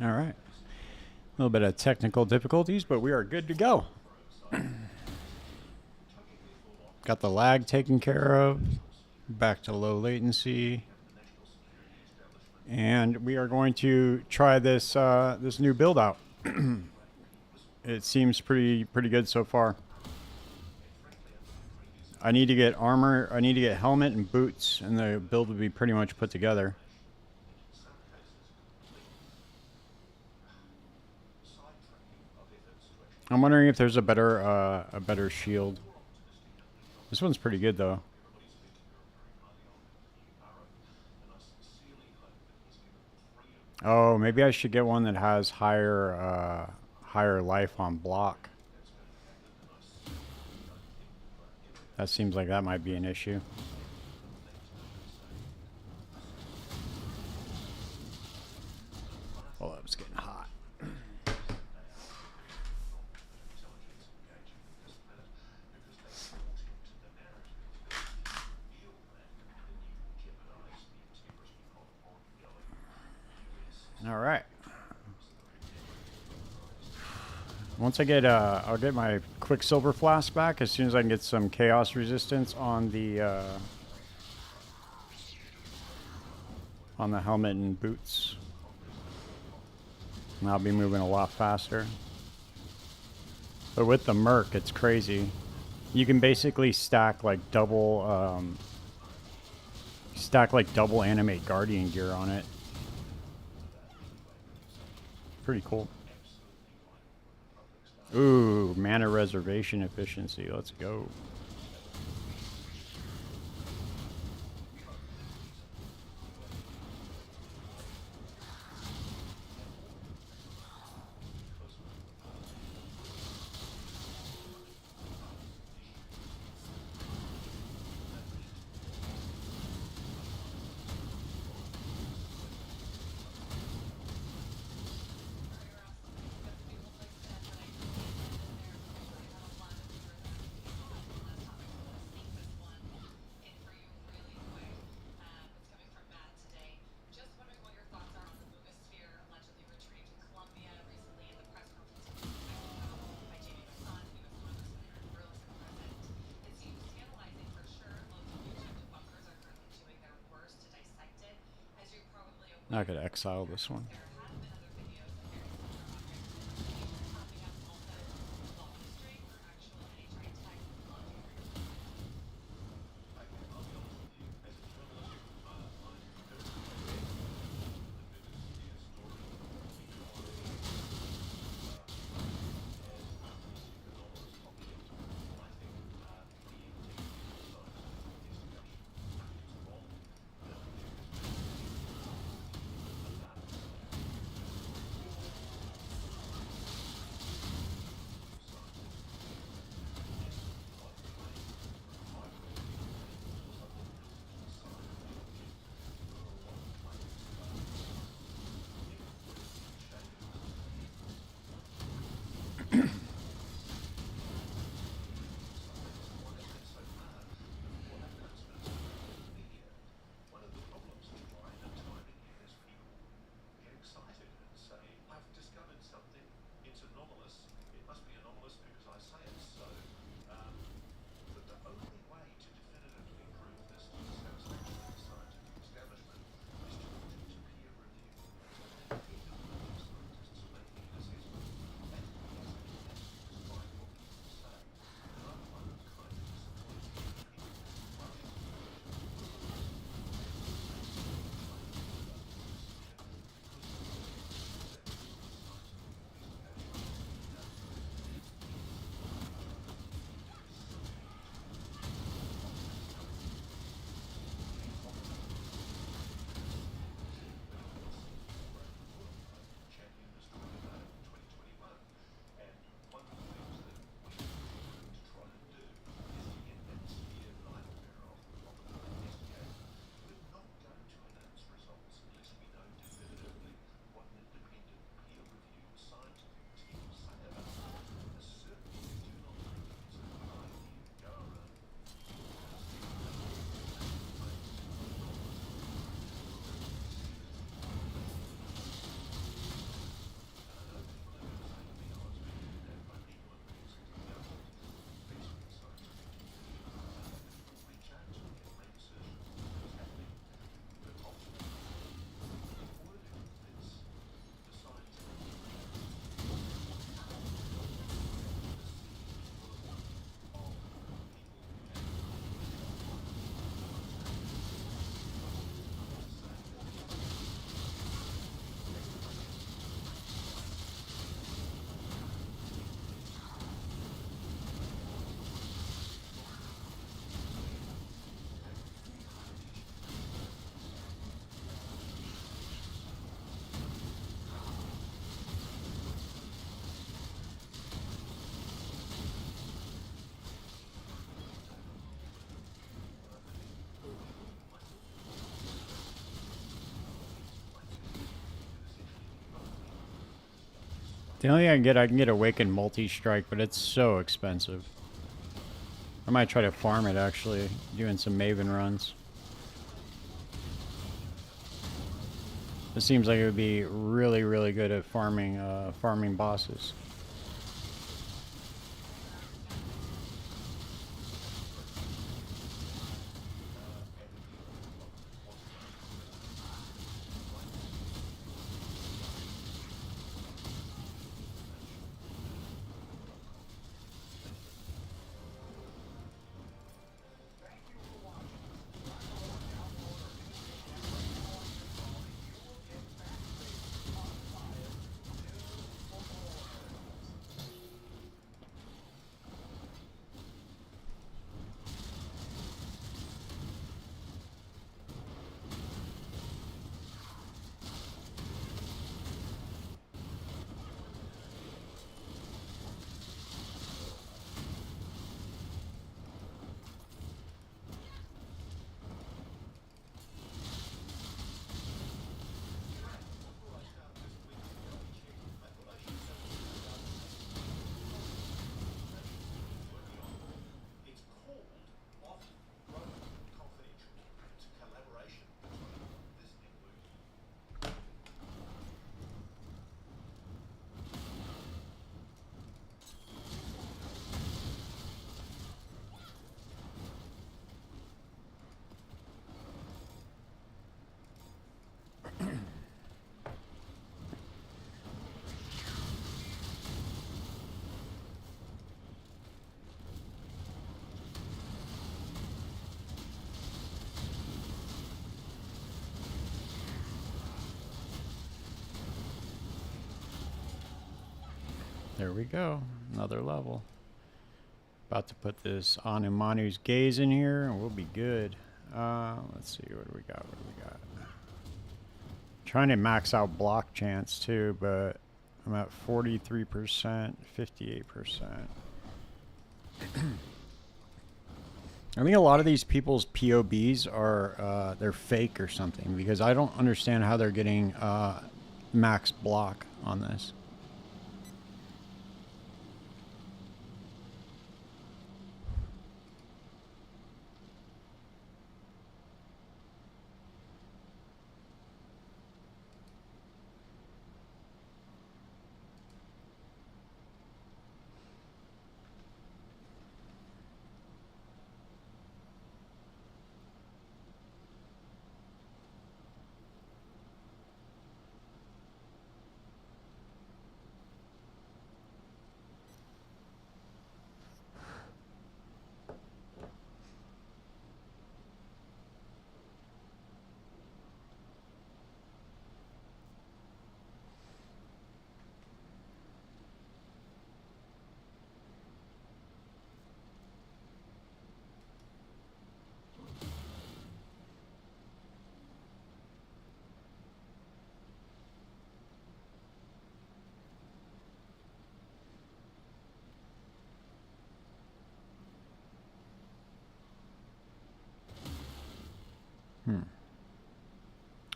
All right. A little bit of technical difficulties, but we are good to go. Got the lag taken care of. Back to low latency. And we are going to try this this new build out. It seems pretty good so far. I need to get armor, I need to get helmet and boots, and the build will be pretty much put together. I'm wondering if there's a better shield. This one's pretty good though. Oh, maybe I should get one that has higher life on block. That seems like that might be an issue. Oh, it's getting hot. All right. Once I get, I'll get my Quicksilver Flask back as soon as I can get some Chaos Resistance on the helmet and boots. And I'll be moving a lot faster. But with the Merc, it's crazy. You can basically stack like double animate Guardian gear on it. Pretty cool. Ooh, mana reservation efficiency. Let's go. I could exile this one. The only thing I can get Awakened Multi-Strike, but it's so expensive. I might try to farm it, actually, doing some Maven runs. It seems like it would be really, really good at farming bosses. There we go. Another level. About to put this Anumanu's Gaze in here, and we'll be good. Let's see, what do we got? What do we got? Trying to max out block chance too, but I'm at 43%, 58%. I think a lot of these people's POBs are they're fake or something, because I don't understand how they're getting max block on this.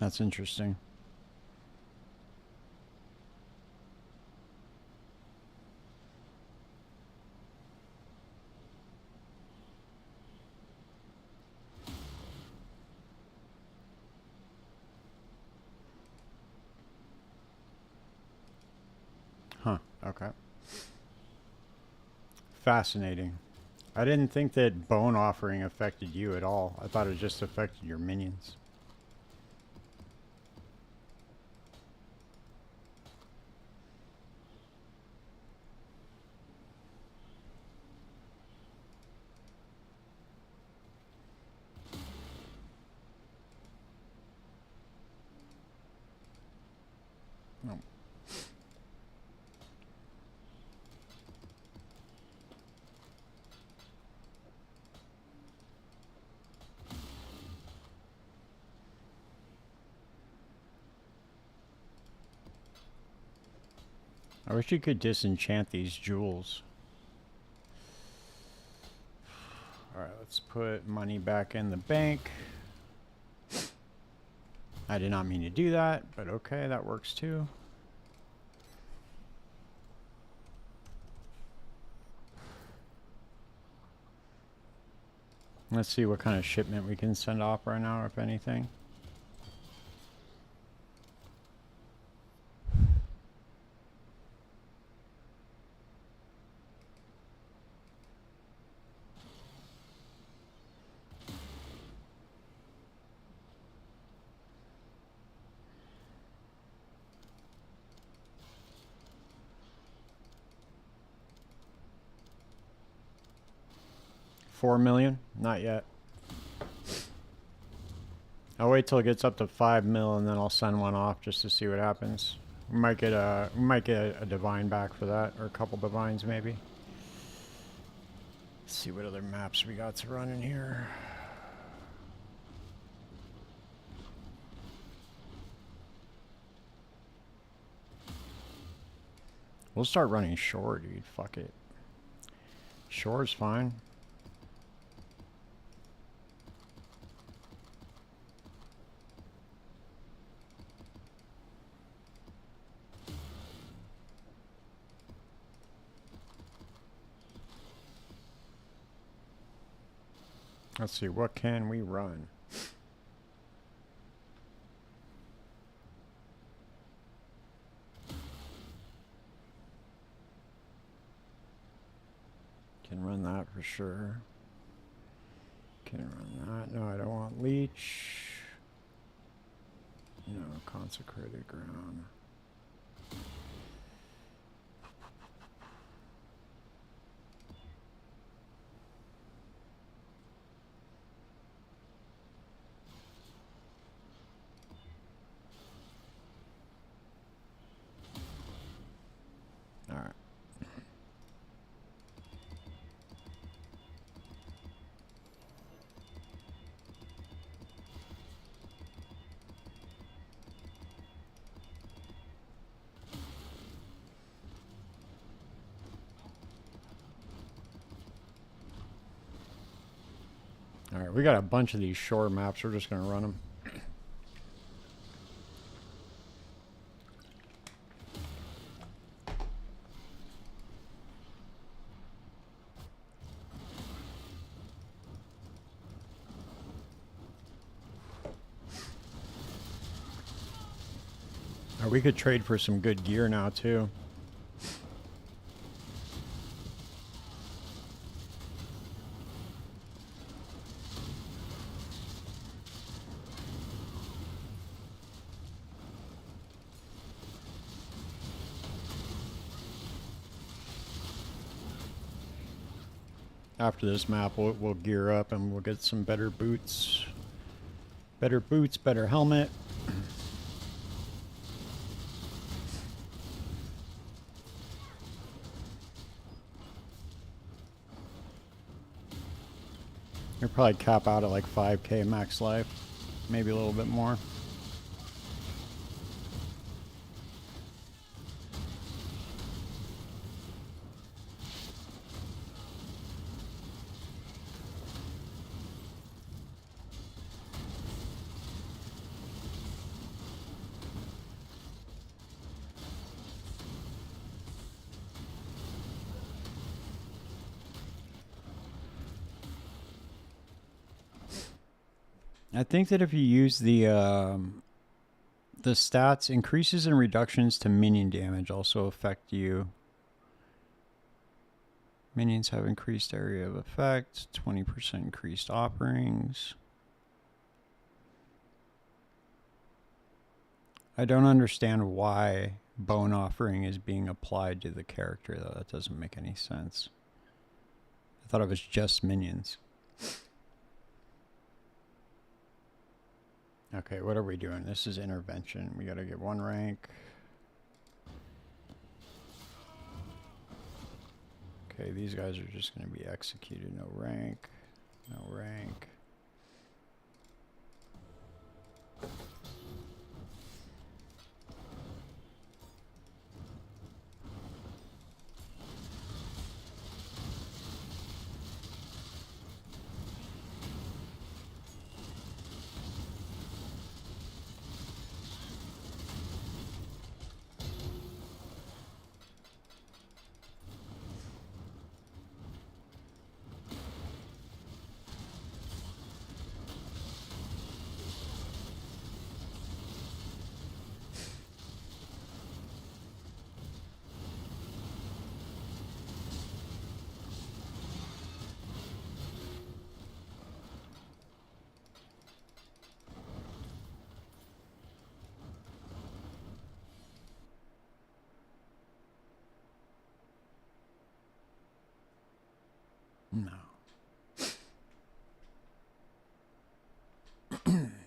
That's interesting. Huh, okay. Fascinating. I didn't think that Bone Offering affected you at all. I thought it just affected your minions. Oh. I wish you could disenchant these jewels. Alright, let's put money back in the bank. I did not mean to do that, but okay, that works too. Let's see what kind of shipment we can send off right now, if anything. $4 million? Not yet. I'll wait till it gets up to 5 mil and then I'll send one off just to see what happens. We might get a divine back for that, or a couple divines maybe. Let's see what other maps we got to run in here. We'll start running shore, dude. Fuck it. Shore's fine. Let's see, what can we run? Can run that for sure. Can run that. No, I don't want leech. No, consecrated ground. All right. All right, we got a bunch of these shore maps. We're just going to run them. We could trade for some good gear now, too. After this map, we'll gear up and we'll get some better boots. Better boots, better helmet. You'll probably cap out at like 5K max life. Maybe a little bit more. I think that if you use the stats, increases and reductions to minion damage also affect you. Minions have increased area of effect, 20% increased offerings. I don't understand why bone offering is being applied to the character, though. That doesn't make any sense. I thought it was just minions. Okay, what are we doing? This is intervention. We gotta get 1 rank. Okay, these guys are just gonna be executed. No rank. No rank.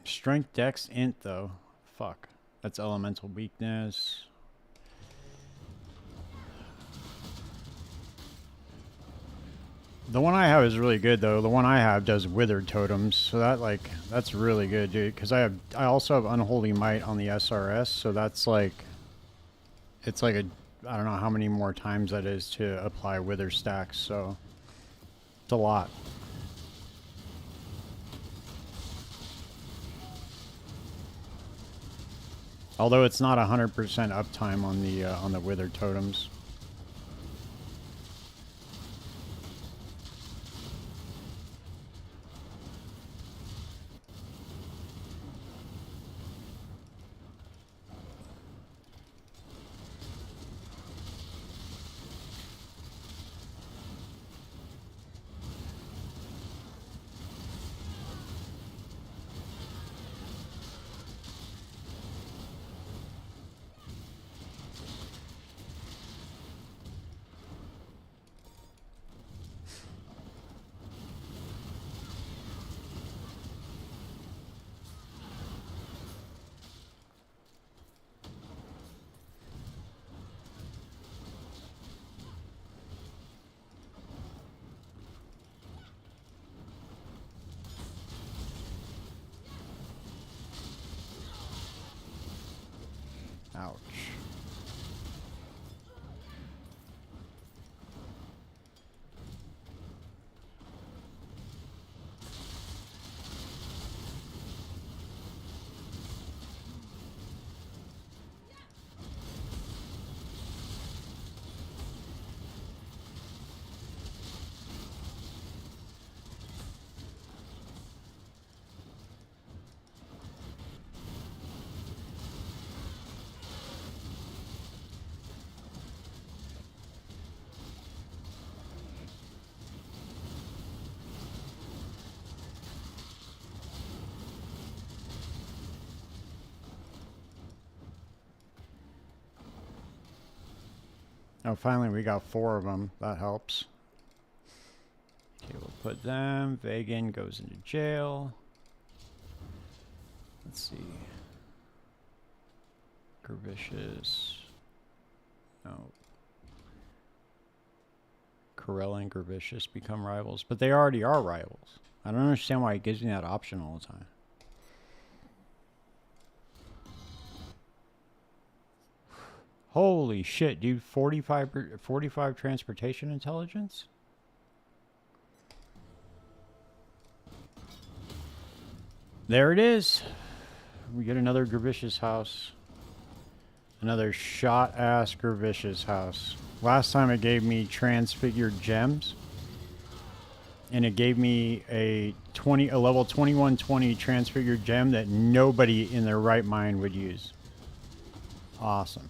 Strength, dex, int though. Fuck. That's elemental weakness. The one I have is really good though. The one I have does withered totems, so that's really good, dude. Because I also have unholy might on the SRS, so that's like, it's like a, I don't know how many more times that is to apply wither stacks. So it's a lot. Although it's not 100% uptime on the withered totems. Ouch. Oh, finally we got 4 of them. That helps. Okay, we'll put them. Vegan goes into jail. Let's see. Gravicious. No. Corella and Gravicious become rivals. But they already are rivals. I don't understand why it gives me that option all the time. Holy shit, dude. 45 transportation intelligence? There it is. We get another Gravicious house. Another shot-ass Gravicious house. Last time it gave me transfigured gems. And it gave me a level 2120 transfigured gem that nobody in their right mind would use. Awesome.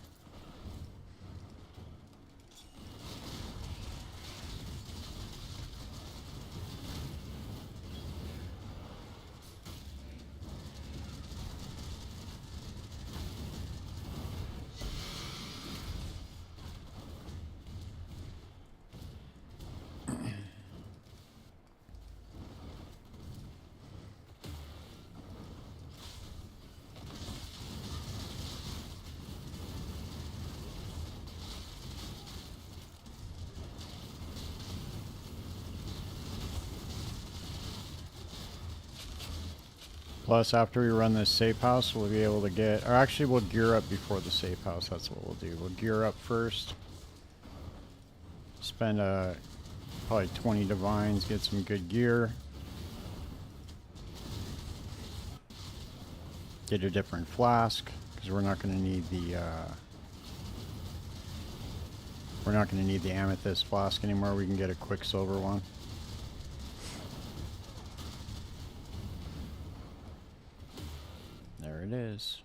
Plus, after we run this safe house, we'll be able to get... Or actually, we'll gear up before the safe house. That's what we'll do. We'll gear up first. Spend probably 20 divines, get some good gear. Get a different flask, because we're not going to need the... we're not going to need the amethyst flask anymore. We can get a quicksilver one. There it is.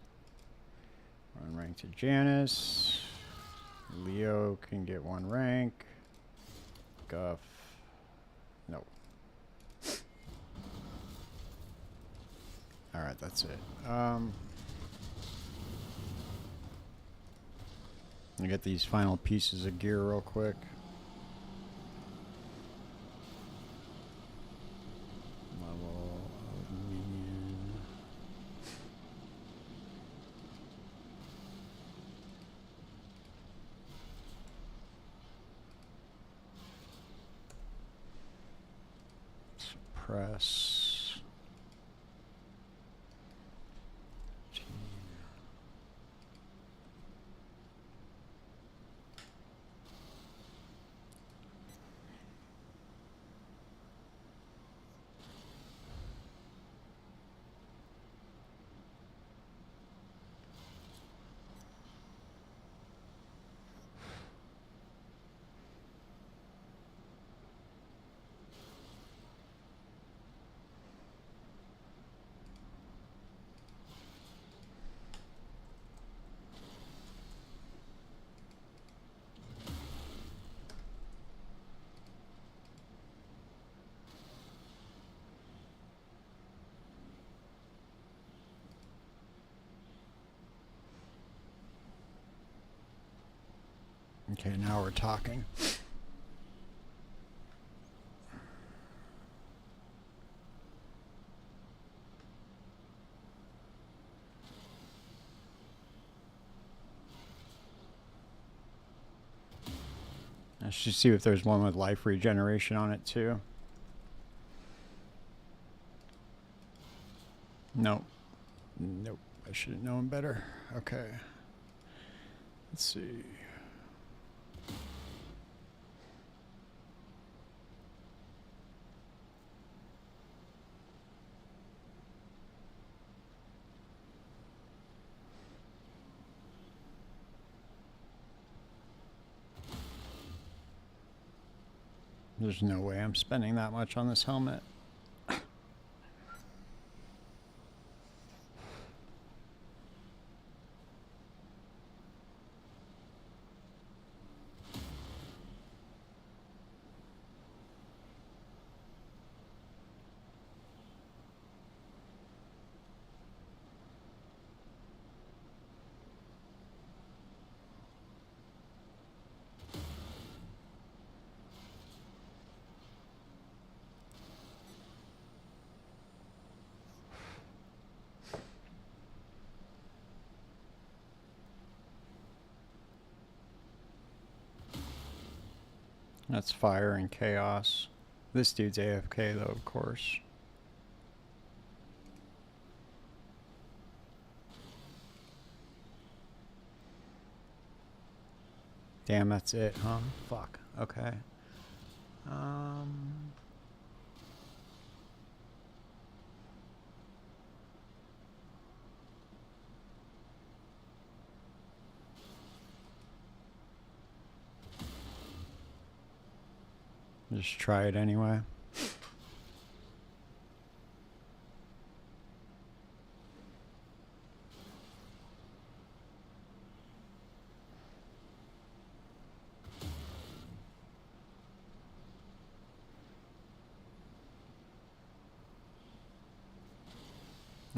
Run rank to Janice. Leo can get 1 rank. Guff. Nope. Alright, that's it. I get these final pieces of gear real quick. Level of minion. press. Okay, now we're talking. I should see if there's one with life regeneration on it too. Nope. Nope. I should have known better. Okay. Let's see. There's no way I'm spending that much on this helmet. That's fire and chaos. This dude's AFK though, of course. Damn, that's it, huh? Fuck. Okay. Just try it anyway.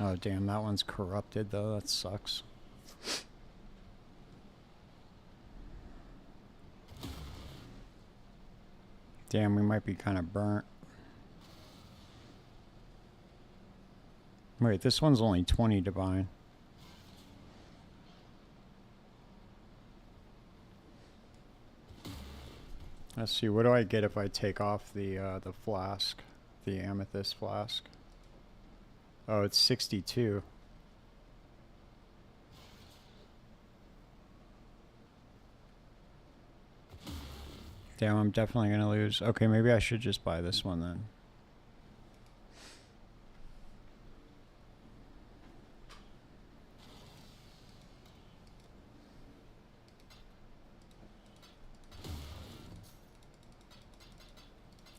Oh damn, that one's corrupted though, that sucks. Damn, we might be kind of burnt. Wait, this one's only 20 divine. Let's see, what do I get if I take off the flask, the amethyst flask? Oh, it's 62. Damn, I'm definitely gonna lose. Okay, maybe I should just buy this one then.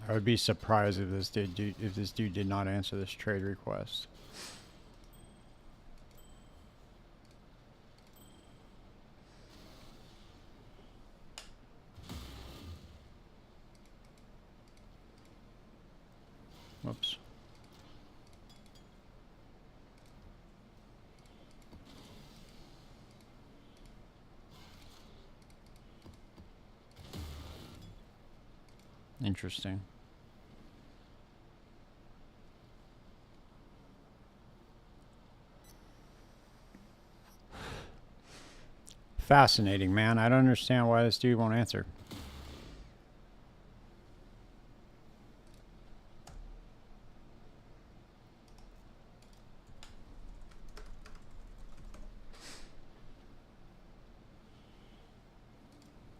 I would be surprised if this dude did not answer this trade request. Whoops. Interesting. Fascinating, man. I don't understand why this dude won't answer.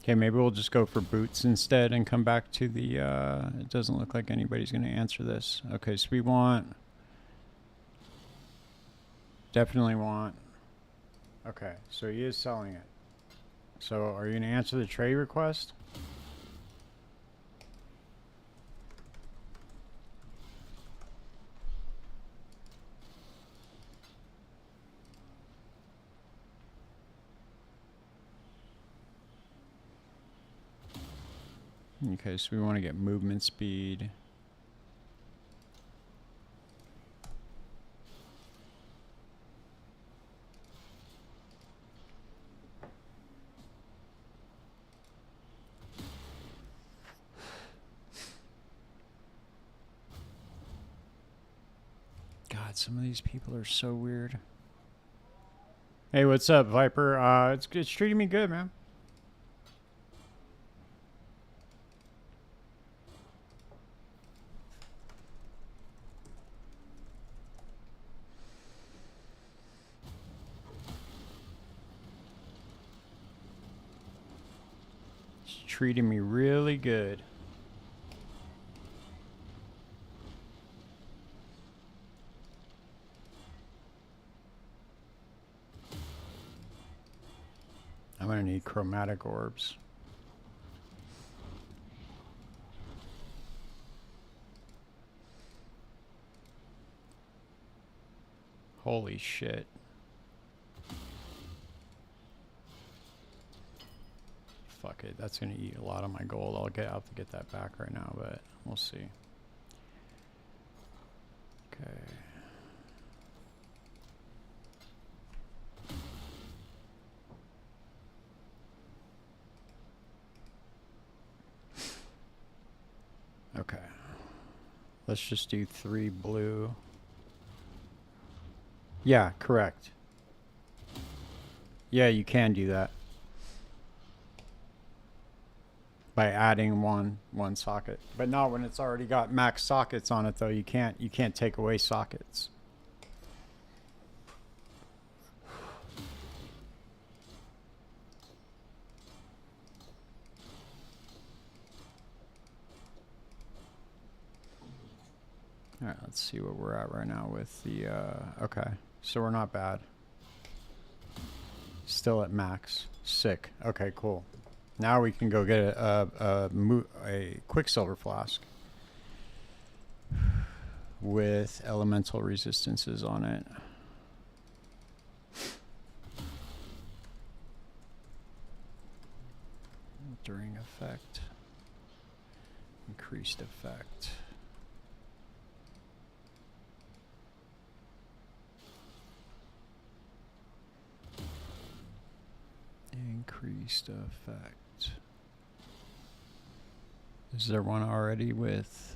Okay, maybe we'll just go for boots instead and come back to the, it doesn't look like anybody's going to answer this. Okay, so we want, definitely want, okay, so he is selling it. So are you going to answer the trade request? Okay, so we want to get movement speed. God, some of these people are so weird. Hey, what's up, Viper? It's treating me good, man. It's treating me really good. I'm gonna need chromatic orbs. Holy shit. Fuck it, that's gonna eat a lot of my gold. I'll have to get that back right now, but we'll see. Okay. Okay. Let's just do 3 blue. Yeah, correct. Yeah, you can do that. By adding one socket. But not when it's already got max sockets on it though. You can't take away sockets. All right, let's see what we're at right now with the, okay. So we're not bad. Still at max. Sick. Okay, cool. Now we can go get a Quicksilver flask with elemental resistances on it. During effect. Increased effect. Increased effect. Is there one already with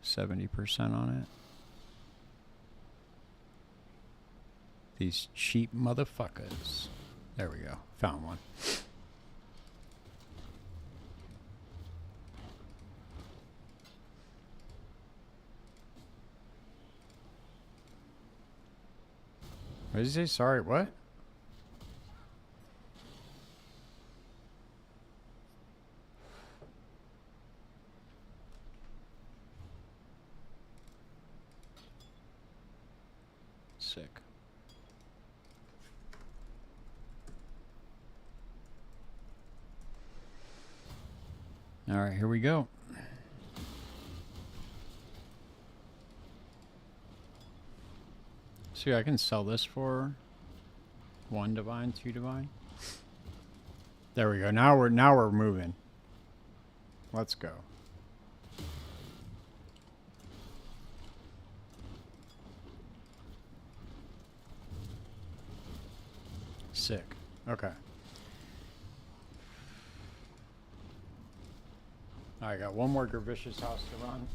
70% on it? These cheap motherfuckers. There we go. Found one. What did you say? Sorry, what? Sick. All right, here we go. See, I can sell this for 1 divine, 2 divine. There we go. Now we're moving. Let's go. Sick. Okay. I got one more Gravicious house to run.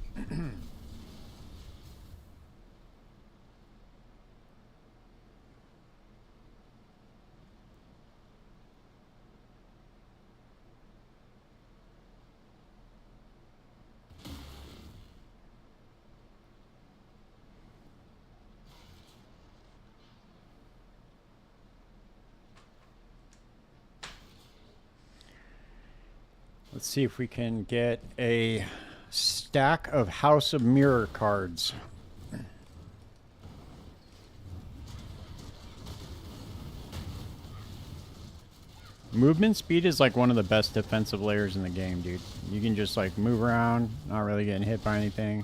Let's see if we can get a stack of House of Mirror cards. Movement speed is like one of the best defensive layers in the game, dude. You can just like move around, not really getting hit by anything.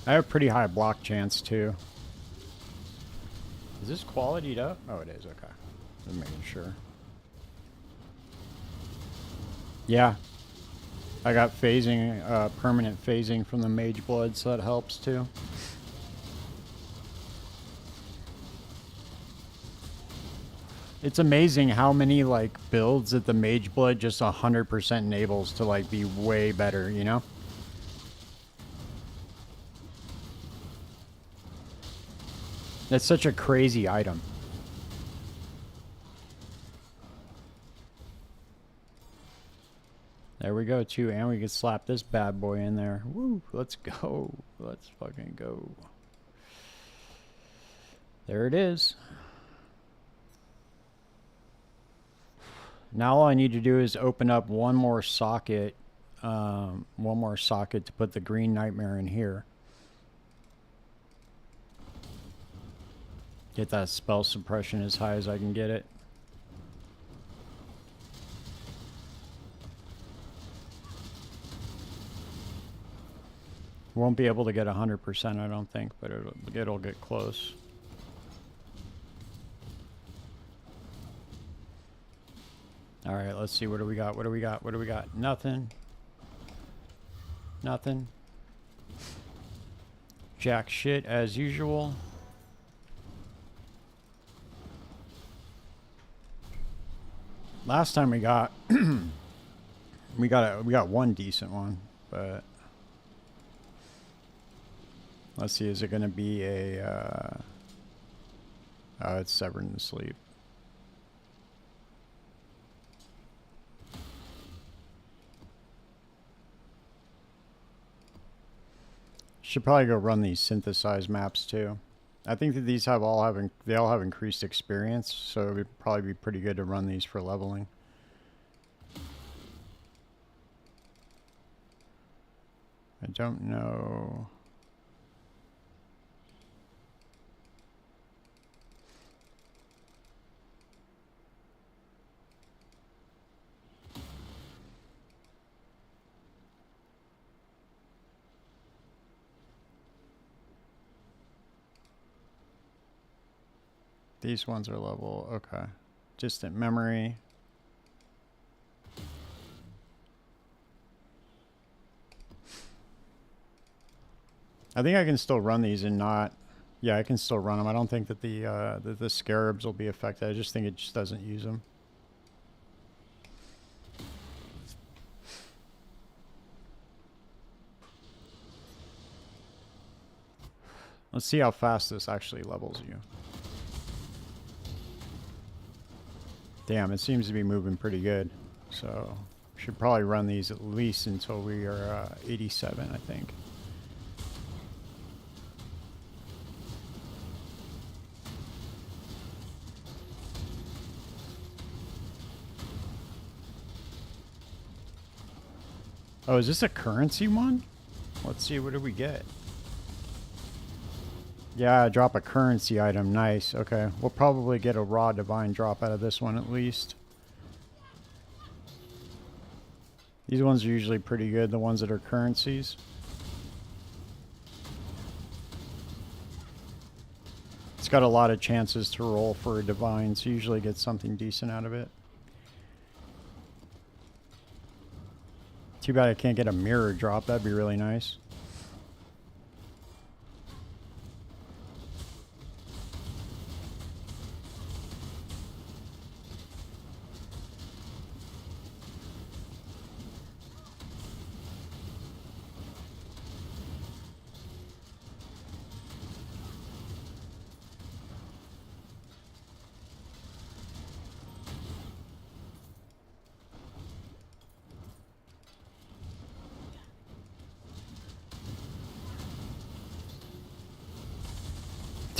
I have pretty high block chance too. Is this qualityed up? Oh, it is. Okay. Just making sure. Yeah. I got phasing, permanent phasing from the Mage Blood, so that helps too. It's amazing how many like builds that the Mage Blood just 100% enables to like be way better, you know? That's such a crazy item. There we go, too. And we can slap this bad boy in there. Woo! Let's go. Let's fucking go. There it is. Now all I need to do is open up one more socket. One more socket to put the Green Nightmare in here. Get that spell suppression as high as I can get it. Won't be able to get 100%, I don't think, but it'll get close. All right, let's see. What do we got? What do we got? What do we got? Nothing. Nothing. Jack shit as usual. Last time we got we got one decent one, but let's see, is it going to be a oh, it's Severed in Sleep. Should probably go run these synthesized maps too. I think that these all have increased experience, so it would probably be pretty good to run these for leveling. I don't know. These ones are level, okay. Distant memory. I think I can still run these and not, yeah, I can still run them. I don't think that the scarabs will be affected. I just think it just doesn't use them. Let's see how fast this actually levels you. Damn, it seems to be moving pretty good. So, should probably run these at least until we are 87, I think. Oh, is this a currency one? Let's see, what did we get? Yeah, drop a currency item. Nice. Okay. We'll probably get a raw divine drop out of this one at least. These ones are usually pretty good, the ones that are currencies. It's got a lot of chances to roll for a divine, so you usually get something decent out of it. Too bad I can't get a mirror drop. That'd be really nice.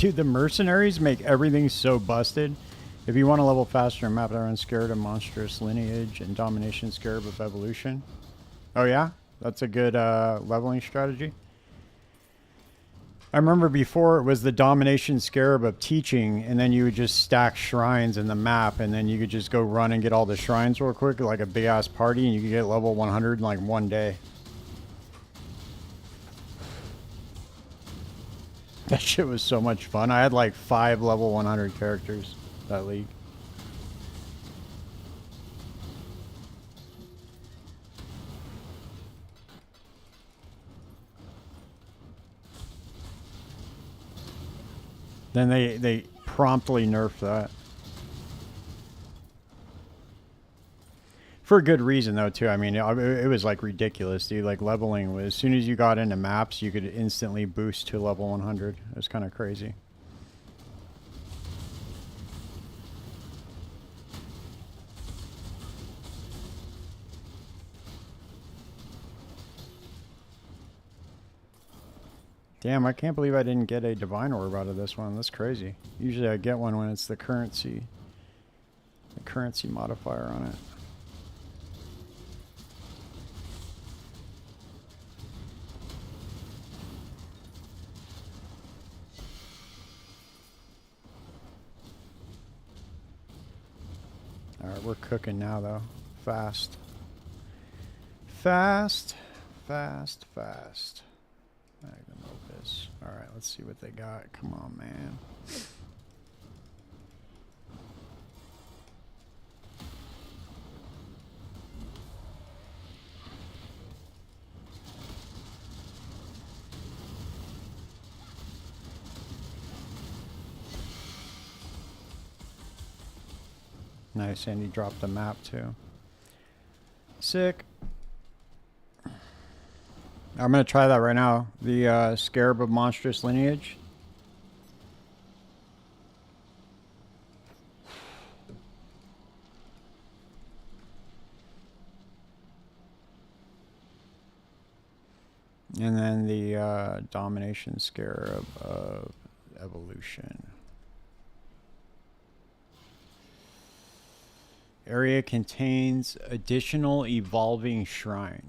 Dude, the mercenaries make everything so busted. If you want to level faster in map that runs Scarab of Monstrous Lineage and Domination Scarab of Evolution. Oh yeah? That's a good leveling strategy. I remember before it was the Domination Scarab of Teaching, and then you would just stack shrines in the map, and then you could just go run and get all the shrines real quick, like a big-ass party, and you could get level 100 in like one day. That shit was so much fun. I had like 5 level 100 characters that league. Then they promptly nerfed that. For a good reason, though, too. I mean, it was, like, ridiculous, dude. Like, leveling was... As soon as you got into maps, you could instantly boost to level 100. It was kind of crazy. Damn, I can't believe I didn't get a Divine Orb out of this one. That's crazy. Usually I get one when it's the currency modifier on it. Alright, we're cooking now, though. Fast. Fast. Fast. Fast. Magnum Opus. Alright, let's see what they got. Come on, man. Nice, and he dropped the map too. Sick. I'm gonna try that right now. The Scarab of Monstrous Lineage. And then the Domination Scarab of Evolution. Area contains additional evolving shrine.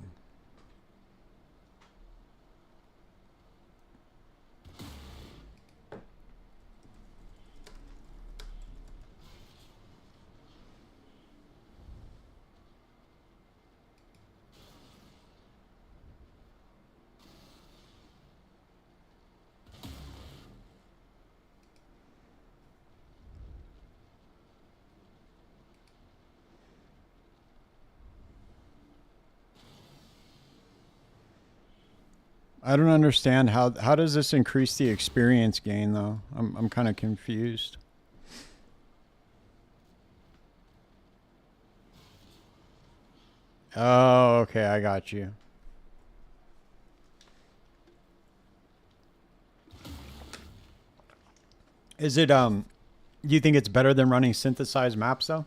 I don't understand how does this increase the experience gain though? I'm kind of confused. Oh, okay, I got you. Is it do you think it's better than running synthesized maps though?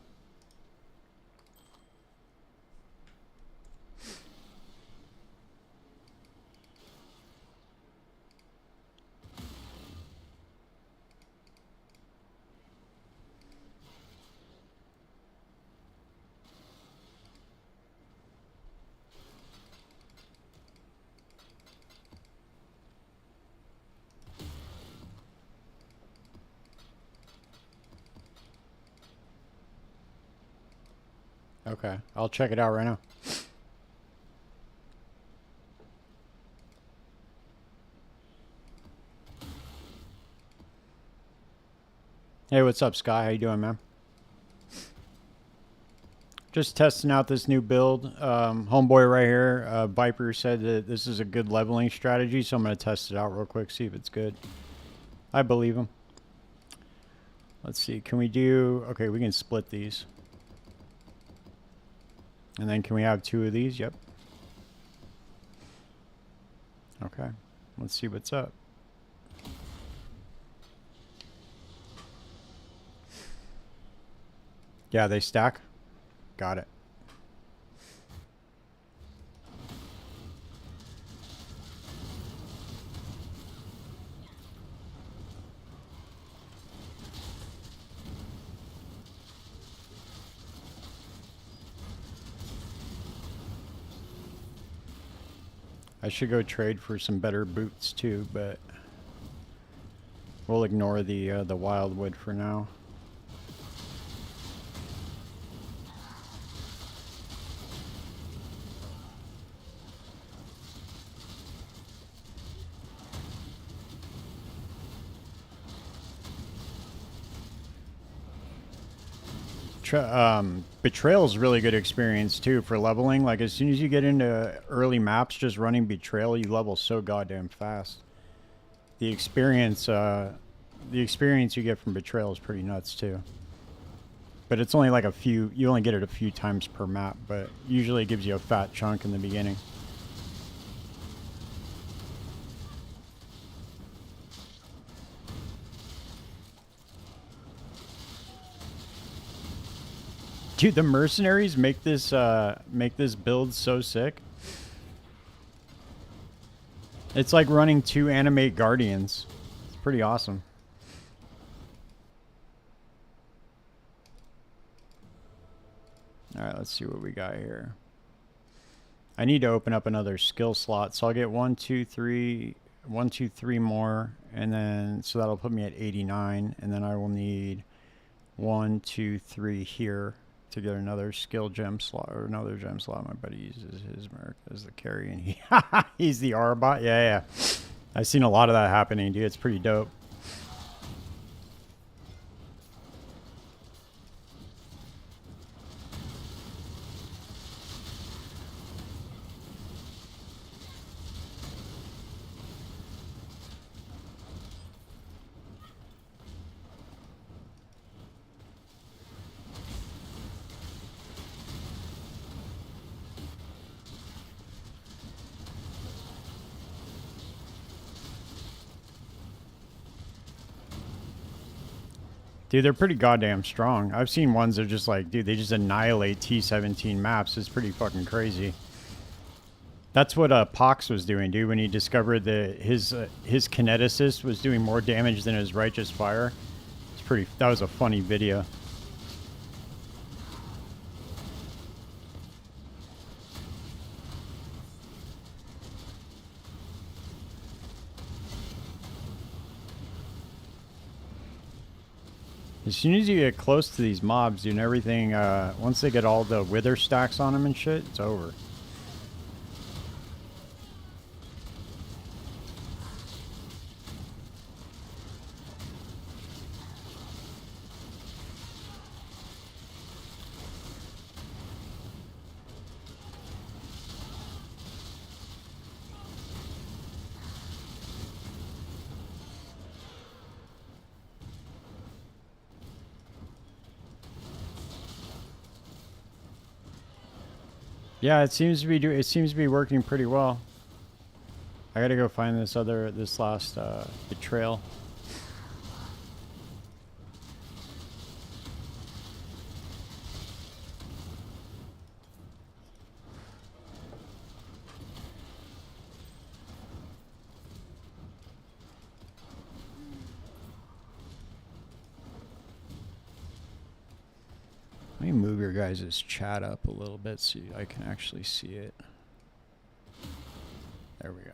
Okay, I'll check it out right now. Hey, what's up, Sky? How you doing, man? Just testing out this new build. Homeboy right here, Viper, said that this is a good leveling strategy, so I'm going to test it out real quick, see if it's good. I believe him. Let's see, can we do... Okay, we can split these. And then can we have 2 of these? Yep. Okay, let's see what's up. Yeah, they stack. Got it. I should go trade for some better boots too, but we'll ignore the wildwood for now. Betrayal is really good experience too for leveling. Like as soon as you get into early maps, just running Betrayal, you level so goddamn fast. The experience you get from Betrayal is pretty nuts too. But it's only like you only get it a few times per map, but usually it gives you a fat chunk in the beginning. Dude, the mercenaries make this build so sick. It's like running 2 animate guardians. It's pretty awesome. All right, let's see what we got here. I need to open up another skill slot, so I'll get 1, 2, 3 more, and then so that'll put me at 89, and then I will need 1, 2, 3 here to get another skill gem slot or another gem slot. My buddy uses his mark as the carry, and he's the R-bot. Yeah. I've seen a lot of that happening, dude. It's pretty dope. Dude, they're pretty goddamn strong. I've seen ones that are just like, dude, they just annihilate T-17 maps. It's pretty fucking crazy. That's what Pox was doing, dude, when he discovered that his kineticist was doing more damage than his righteous fire. That was a funny video. As soon as you get close to these mobs, dude, and everything, once they get all the wither stacks on them and shit, it's over. Yeah, it seems to be working pretty well. I gotta go find this last betrayal. Let me move your guys' chat up a little bit so I can actually see it. There we go.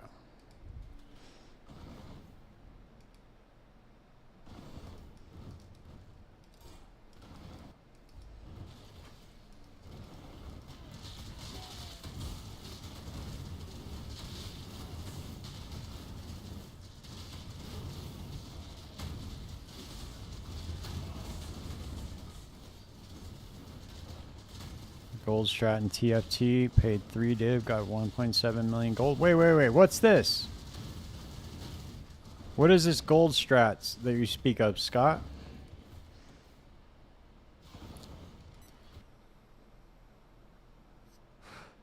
Gold strat and TFT, paid 3 div, got 1.7 million gold. Wait, what's this? What is this gold strats that you speak of, Scott?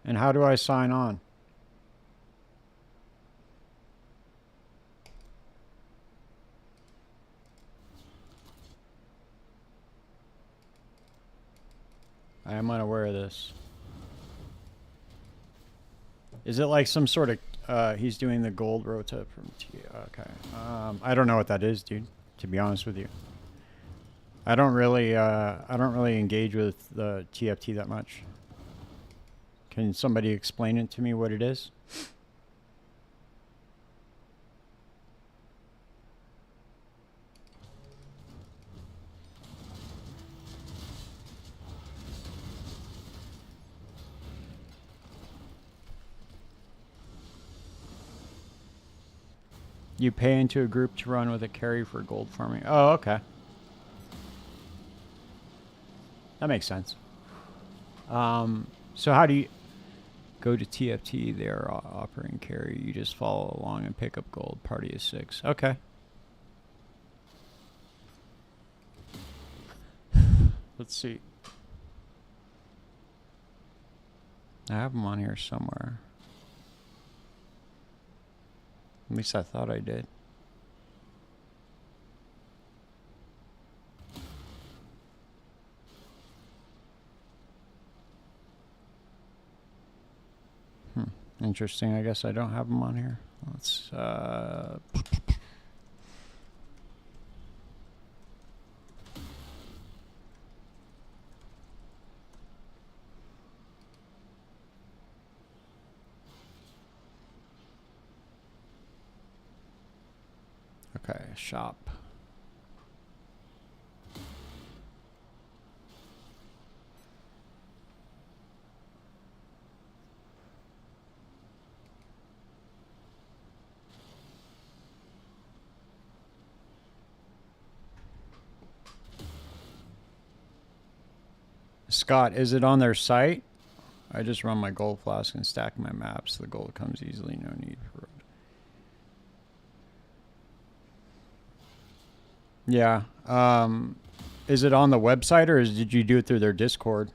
And how do I sign on? I am unaware of this. Is it like some sort of, he's doing the gold rota from okay. I don't know what that is, dude, to be honest with you. I don't really engage with the TFT that much. Can somebody explain it to me what it is? You pay into a group to run with a carry for gold farming. Oh, okay. That makes sense. So how do you go to TFT? They're offering carry. You just follow along and pick up gold. Party is 6. Okay. Let's see. I have them on here somewhere. At least I thought I did. Interesting. I guess I don't have them on here. Let's okay, shop. Scott, is it on their site? I just run my gold flask and stack my maps. The gold comes easily, no need for... Yeah. Is it on the website or did you do it through their Discord?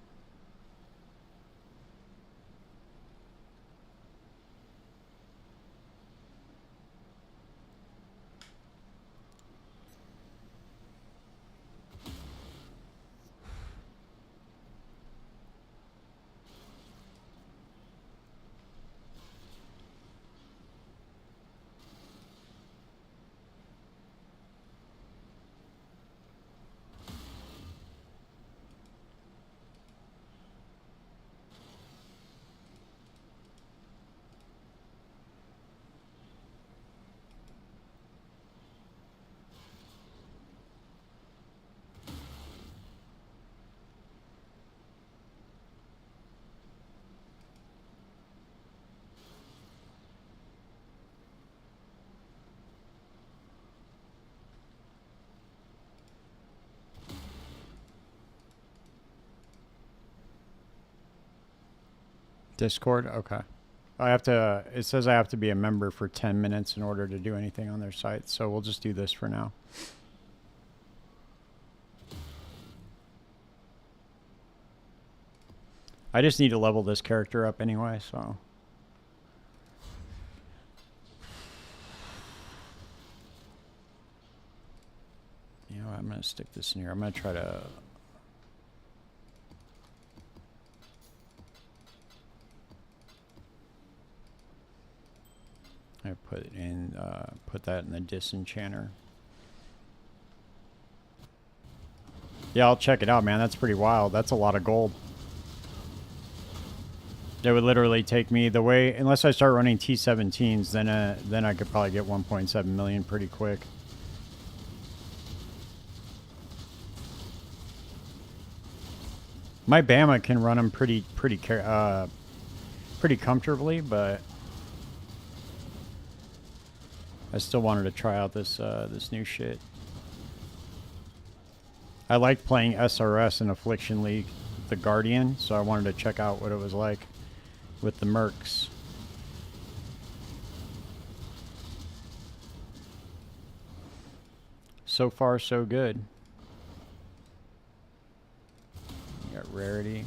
Discord? Okay. I have to, it says I have to be a member for 10 minutes in order to do anything on their site, so we'll just do this for now. I just need to level this character up anyway, so. You know, I'm going to stick this in here. I'm going to try to... I put that in the disenchanter. Yeah, I'll check it out, man. That's pretty wild. That's a lot of gold. It would literally take me the way, unless I start running T17s, then I could probably get 1.7 million pretty quick. My Bama can run them pretty comfortably, but I still wanted to try out this this new shit. I liked playing SRS in Affliction League, the Guardian, so I wanted to check out what it was like with the mercs. So far, so good. You got rarity.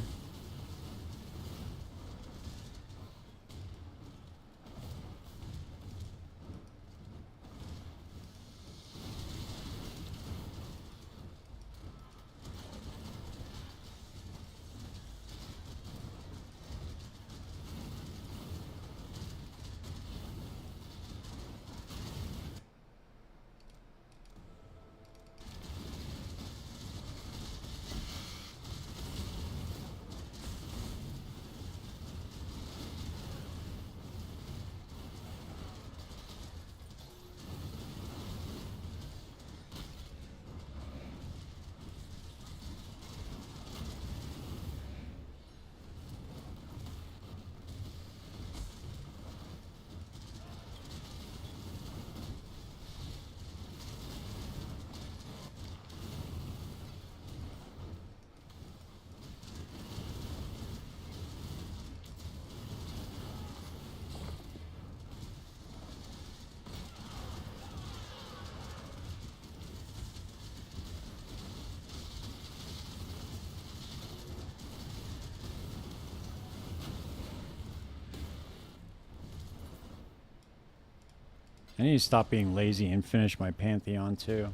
I need to stop being lazy and finish my Pantheon too.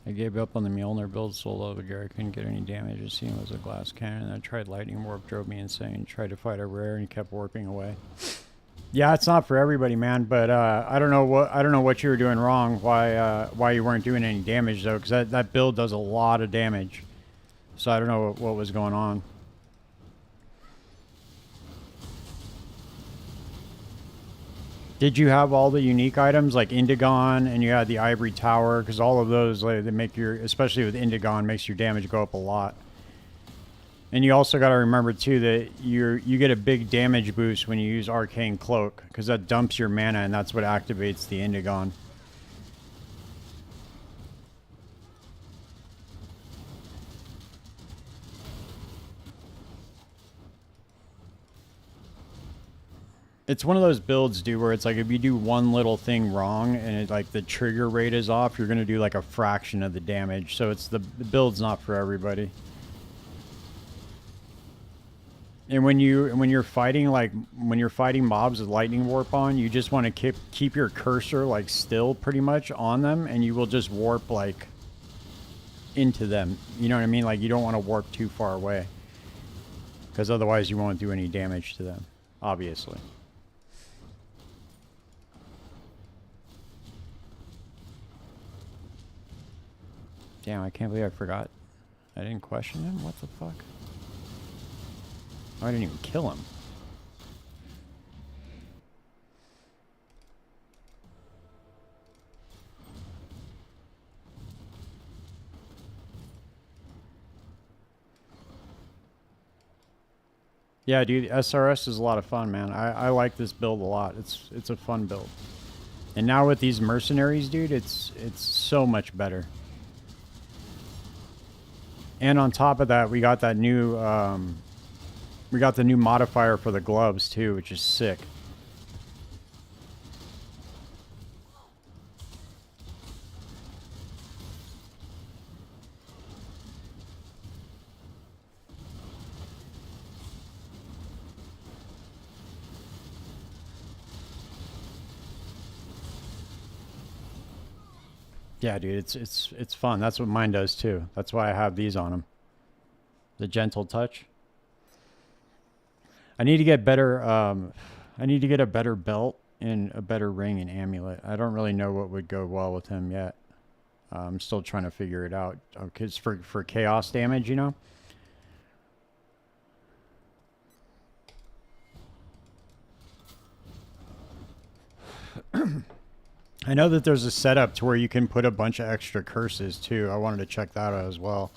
I gave up on the Mjolnir build solo, but I couldn't get any damage. It seemed it was a glass cannon. I tried lightning warp, drove me insane. Tried to fight a rare and kept warping away. Yeah, it's not for everybody, man. But I don't know what you were doing wrong. Why you weren't doing any damage though? Because that build does a lot of damage. So I don't know what was going on. Did you have all the unique items like Indigon and you had the Ivory Tower? Because all of those, like, they make your, especially with Indigon, makes your damage go up a lot. And you also got to remember too that you get a big damage boost when you use Arcane Cloak, because that dumps your mana and that's what activates the Indigon. It's one of those builds, dude, where it's like if you do one little thing wrong and it, like the trigger rate is off, you're gonna do like a fraction of the damage. So it's the build's not for everybody. And when you're fighting mobs with lightning warp on, you just want to keep your cursor like still pretty much on them, and you will just warp like into them. You know what I mean? Like you don't want to warp too far away, because otherwise you won't do any damage to them, obviously. Damn, I can't believe I forgot. I didn't question him? What the fuck? Oh, I didn't even kill him. Yeah, dude, SRS is a lot of fun, man. I like this build a lot. It's a fun build. And now with these mercenaries, dude, it's so much better. And on top of that, we got that new we got the new modifier for the gloves too, which is sick. Yeah, dude, it's fun. That's what mine does too. That's why I have these on them. The gentle touch. I need to get better. I need to get a better belt and a better ring and amulet. I don't really know what would go well with him yet. I'm still trying to figure it out. Because for chaos damage, you know. I know that there's a setup to where you can put a bunch of extra curses too. I wanted to check that out as well.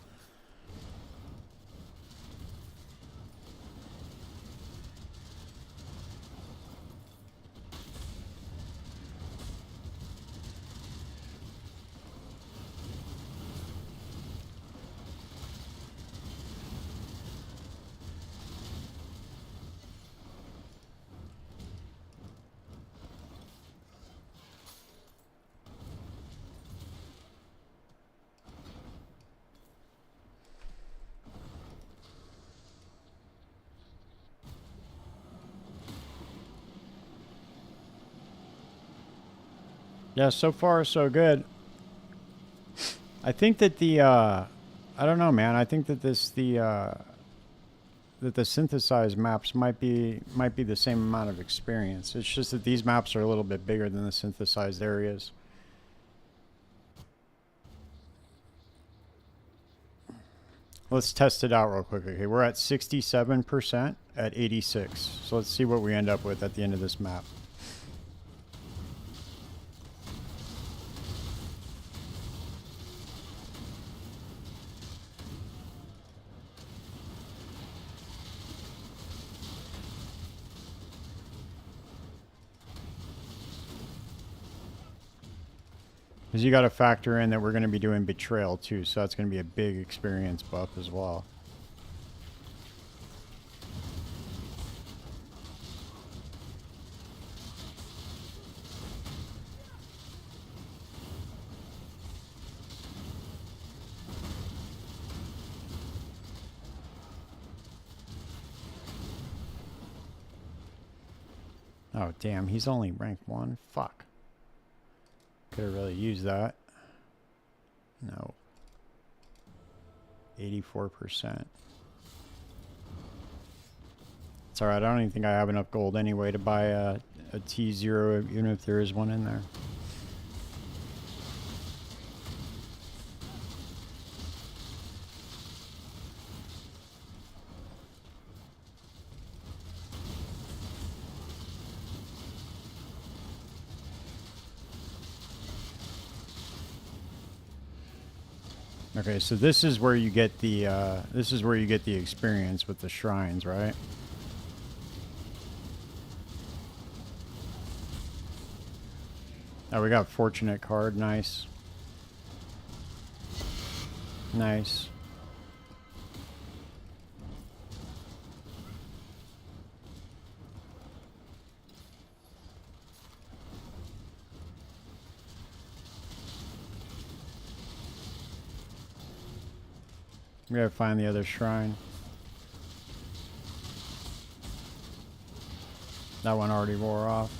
Yeah, so far so good. I think that the I don't know, man. I think that that the synthesized maps might be the same amount of experience. It's just that these maps are a little bit bigger than the synthesized areas. Let's test it out real quick. Okay, we're at 67% at 86. So let's see what we end up with at the end of this map. Because you got to factor in that we're going to be doing Betrayal too, so that's going to be a big experience buff as well. Oh, damn. He's only rank 1. Fuck. Could have really used that. No. 84%. It's alright. I don't even think I have enough gold anyway to buy a T0, even if there is one in there. Okay, so this is where you get the experience with the shrines, right? Oh, we got fortunate card. Nice. Nice. We gotta find the other shrine. That one already wore off.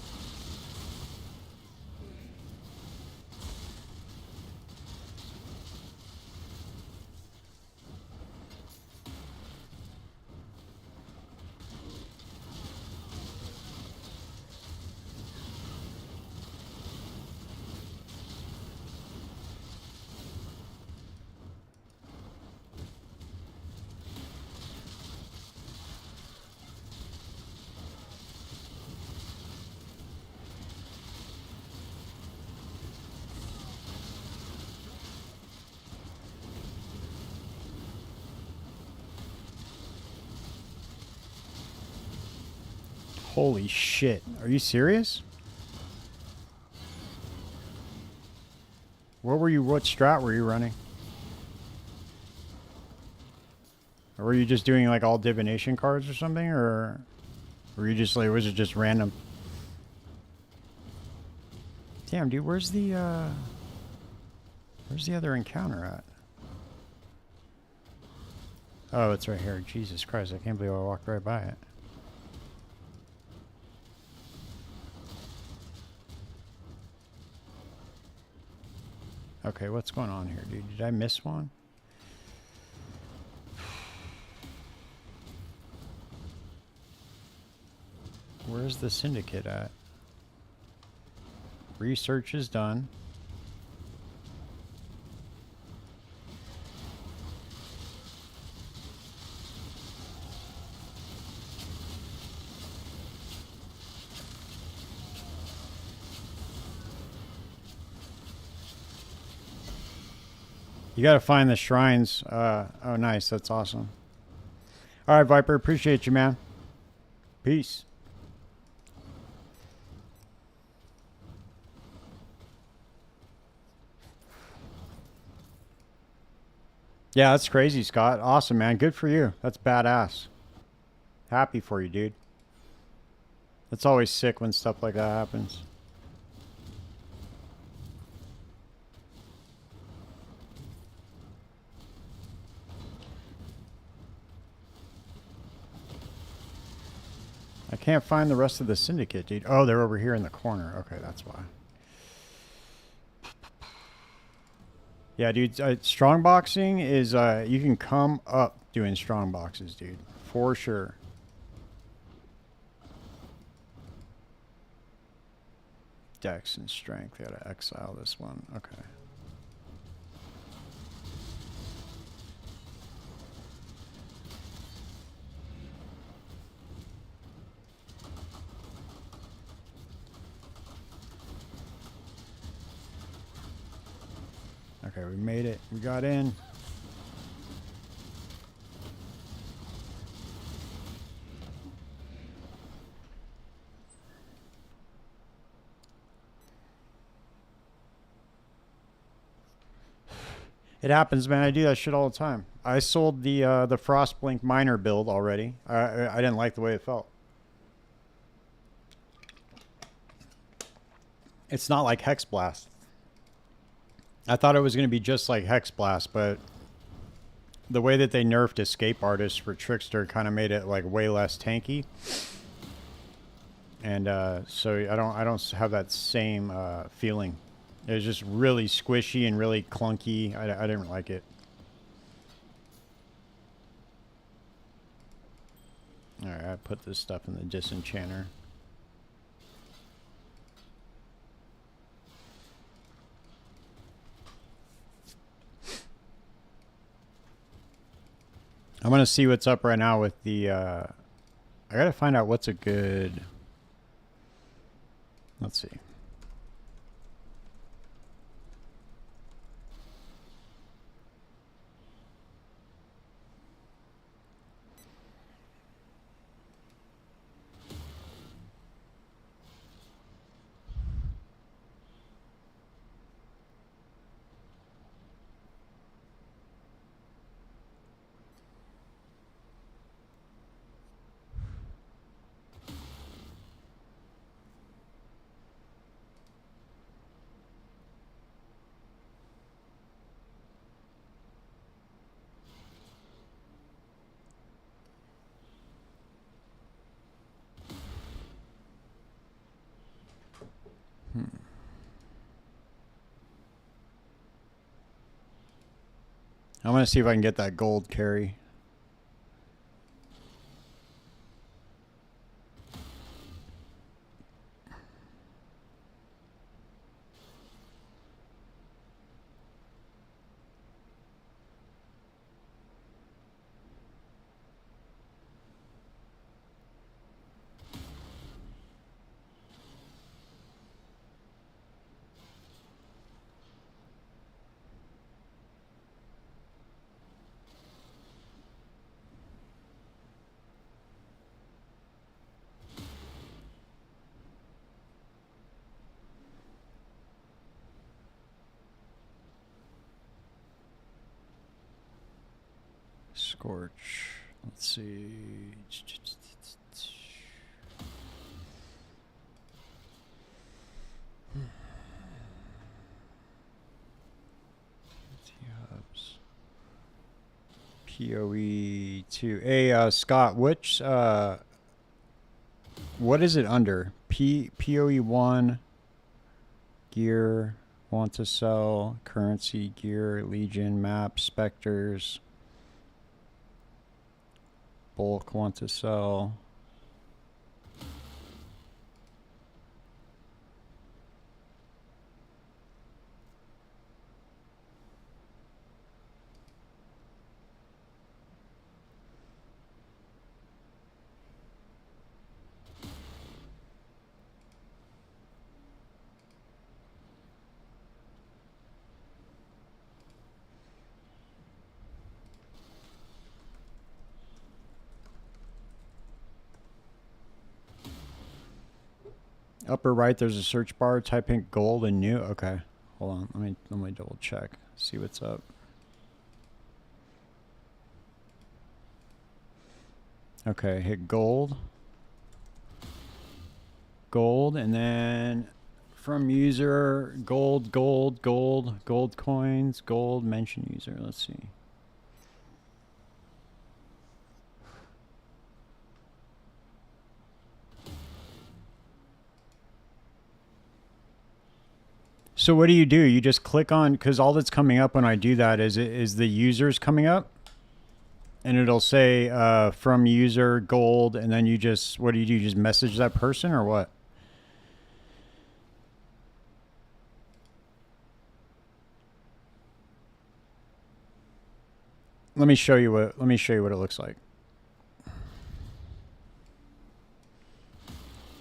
Holy shit. Are you serious? What strat were you running? Or were you just doing like all divination cards or something? Or were you just like, was it just random? Damn, dude, where's the other encounter at? Oh, it's right here. Jesus Christ, I can't believe I walked right by it. Okay, what's going on here, dude? Did I miss one? Where's the Syndicate at? Research is done. You gotta find the shrines. Oh, nice. That's awesome. All right, Viper. Appreciate you, man. Peace. Yeah, that's crazy, Scott. Awesome, man. Good for you. That's badass. Happy for you, dude. It's always sick when stuff like that happens. I can't find the rest of the Syndicate, dude. Oh, they're over here in the corner. Okay, that's why. Yeah, dude, strong boxing is, you can come up doing strong boxes, dude. For sure. Dex and strength. Gotta exile this one. Okay. Okay, we made it. We got in. It happens, man. I do that shit all the time. I sold the Frostblink Miner build already. I didn't like the way it felt. It's not like Hex Blast. I thought it was going to be just like Hex Blast, but the way that they nerfed Escape Artist for Trickster kind of made it like way less tanky. and so I don't have that same feeling. It was just really squishy and really clunky. I didn't like it. All right, I put this stuff in the disenchanter. I'm gonna see what's up right now with the. I gotta find out what's a good. Let's see. I'm gonna see if I can get that gold carry. Scorch. Let's see. Hubs. POE 2. Hey, Scott, which what is it under? POE 1 gear, want to sell, currency, gear, legion, map, specters. Bulk, want to sell. Upper right, there's a search bar. Type in gold and new. Okay, hold on. Let me double check. See what's up. Okay, hit gold. Gold, and then from user, gold coins, gold, mention user. Let's see. So what do? You just click on, because all that's coming up when I do that is the users coming up, and it'll say from user gold, and then you just, what do? You just message that person or what? Let me show you what it looks like.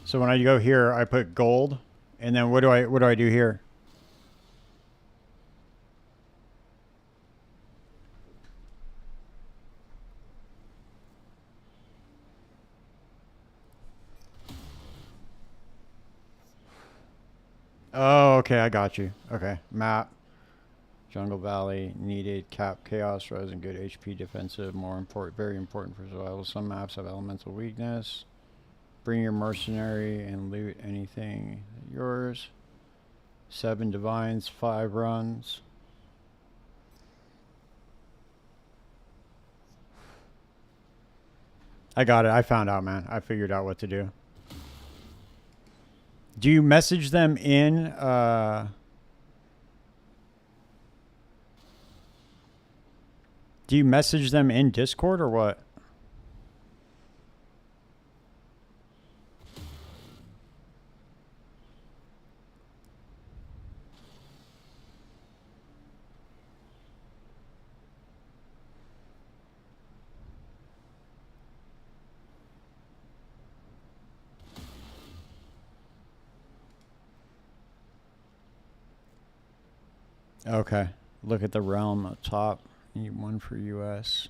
So when I go here, I put gold, and then what do I do here? Oh, okay, I got you. Okay, map. Jungle Valley, needed, cap, chaos, res, and good HP defensive, more important, very important for survival. Some maps have elemental weakness. Bring your mercenary and loot anything yours. 7 divines, 5 runs. I got it. I found out, man. I figured out what to do. Do you message them in? Do you message them in Discord or what? Okay. Look at the realm up top. Need one for US.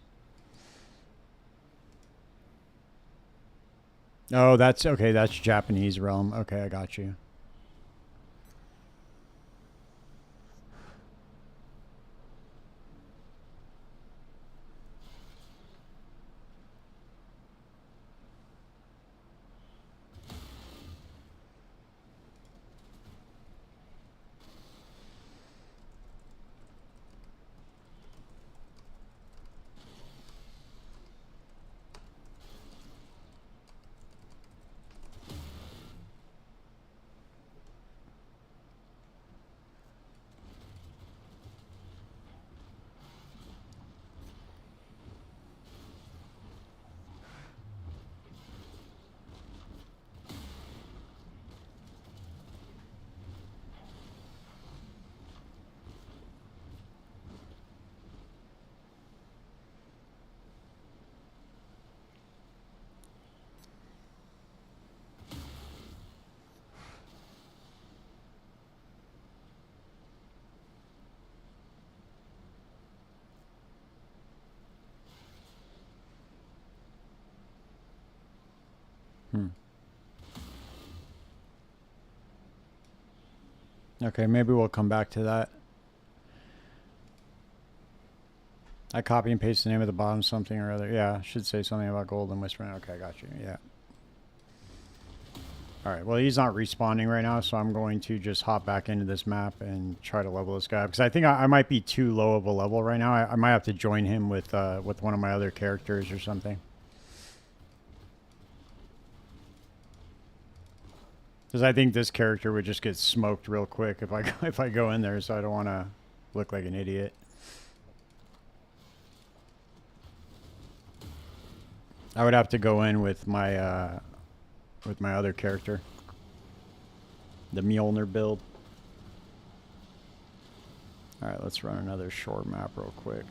Oh, that's okay. That's Japanese realm. Okay, I got you. Okay, maybe we'll come back to that. I copy and paste the name at the bottom, something or other. Yeah, should say something about Golden Whisper. Okay, I got you. Yeah. All right, well, he's not respawning right now, so I'm going to just hop back into this map and try to level this guy up. Because I think I might be too low of a level right now. I might have to join him with one of my other characters or something. Because I think this character would just get smoked real quick if I go in there, so I don't want to look like an idiot. I would have to go in with my other character, the Mjolnir build. All right, let's run another shore map real quick.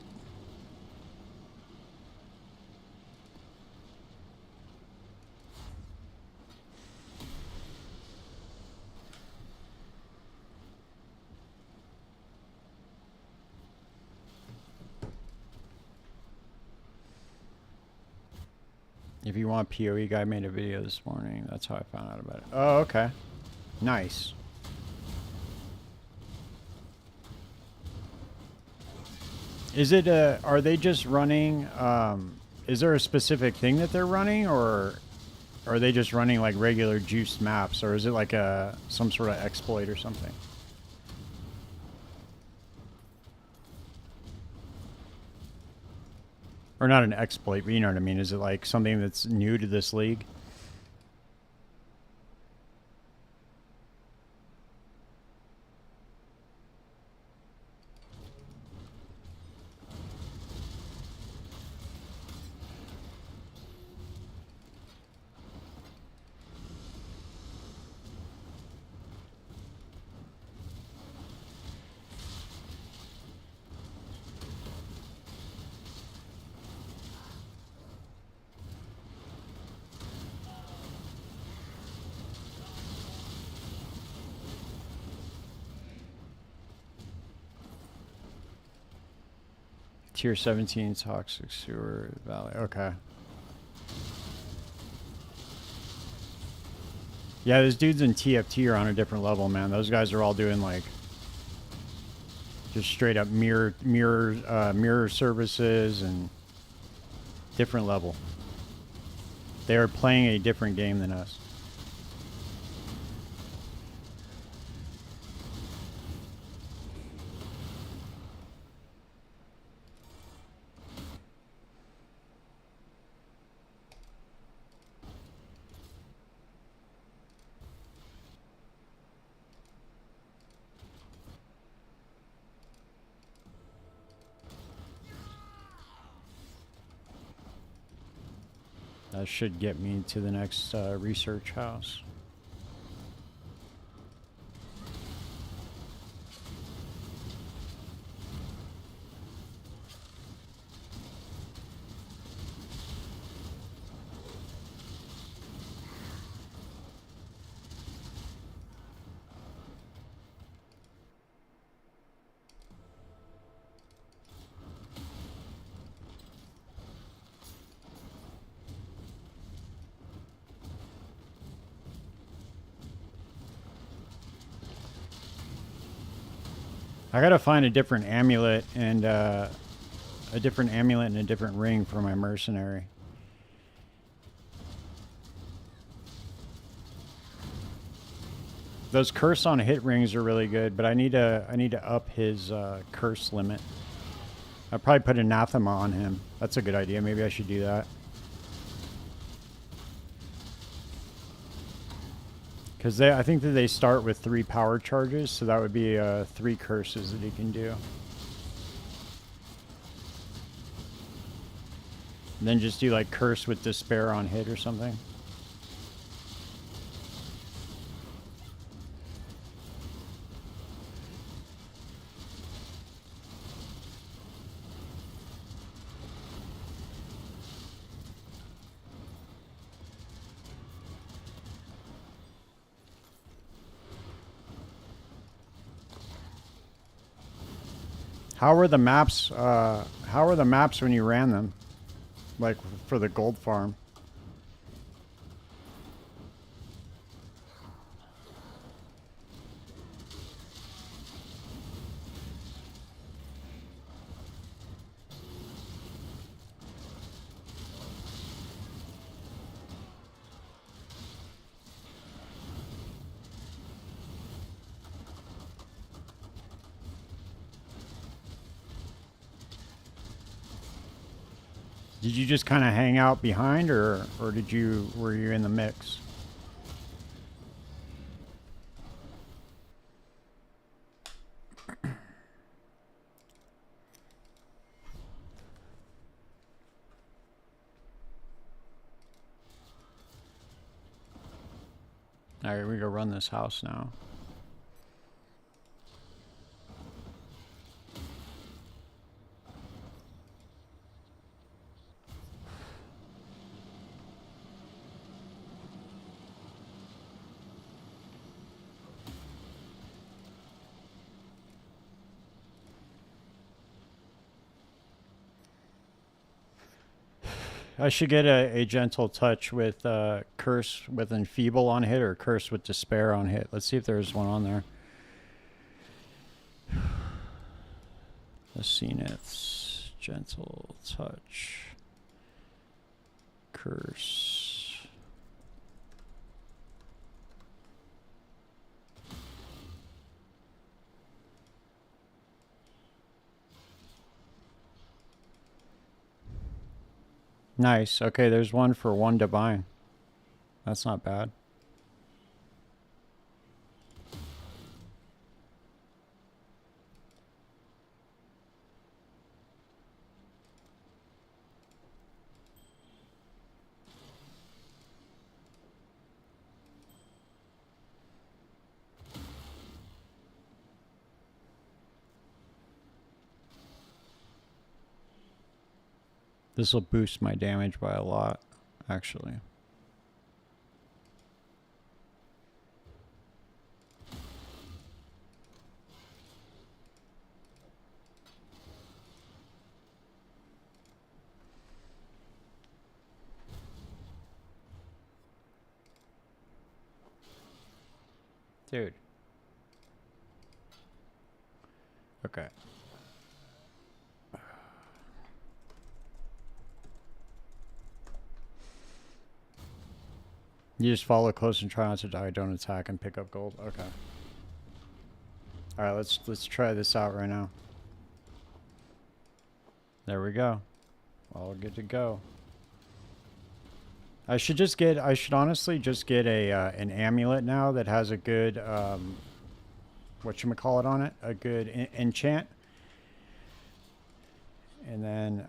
If you want POE, guy made a video this morning. That's how I found out about it. Oh, okay. Nice. Is it are they just running is there a specific thing that they're running, or are they just running like regular juiced maps, or is it like some sort of exploit or something? Or not an exploit, but you know what I mean. Is it like something that's new to this league? Tier 17 Toxic Sewer Valley. Okay. Yeah, those dudes in TFT are on a different level, man. Those guys are all doing like just straight up mirror services and different level. They are playing a different game than us. That should get me to the next research house. I gotta find a different amulet and a different ring for my mercenary. Those curse on hit rings are really good, but I need to up his curse limit. I'll probably put anathema on him. That's a good idea. Maybe I should do that. Because I think that they start with 3 power charges, so that would be 3 curses that he can do. And then just do like curse with despair on hit or something. How were the maps? How were the maps when you ran them? Like for the gold farm? Did you just kind of hang out behind, or were you in the mix? All right, we go run this house now. I should get a gentle touch with curse with enfeeble on hit or curse with despair on hit. Let's see if there's one on there. The Zeniths, gentle touch, curse. Nice. Okay, there's one for 1 divine. That's not bad. This will boost my damage by a lot, actually. Dude. Okay. You just follow close and try not to die. Don't attack and pick up gold. Okay. All right, let's try this out right now. There we go. All good to go. I should honestly just get a an amulet now that has a good whatchamacallit on it, a good enchant. And then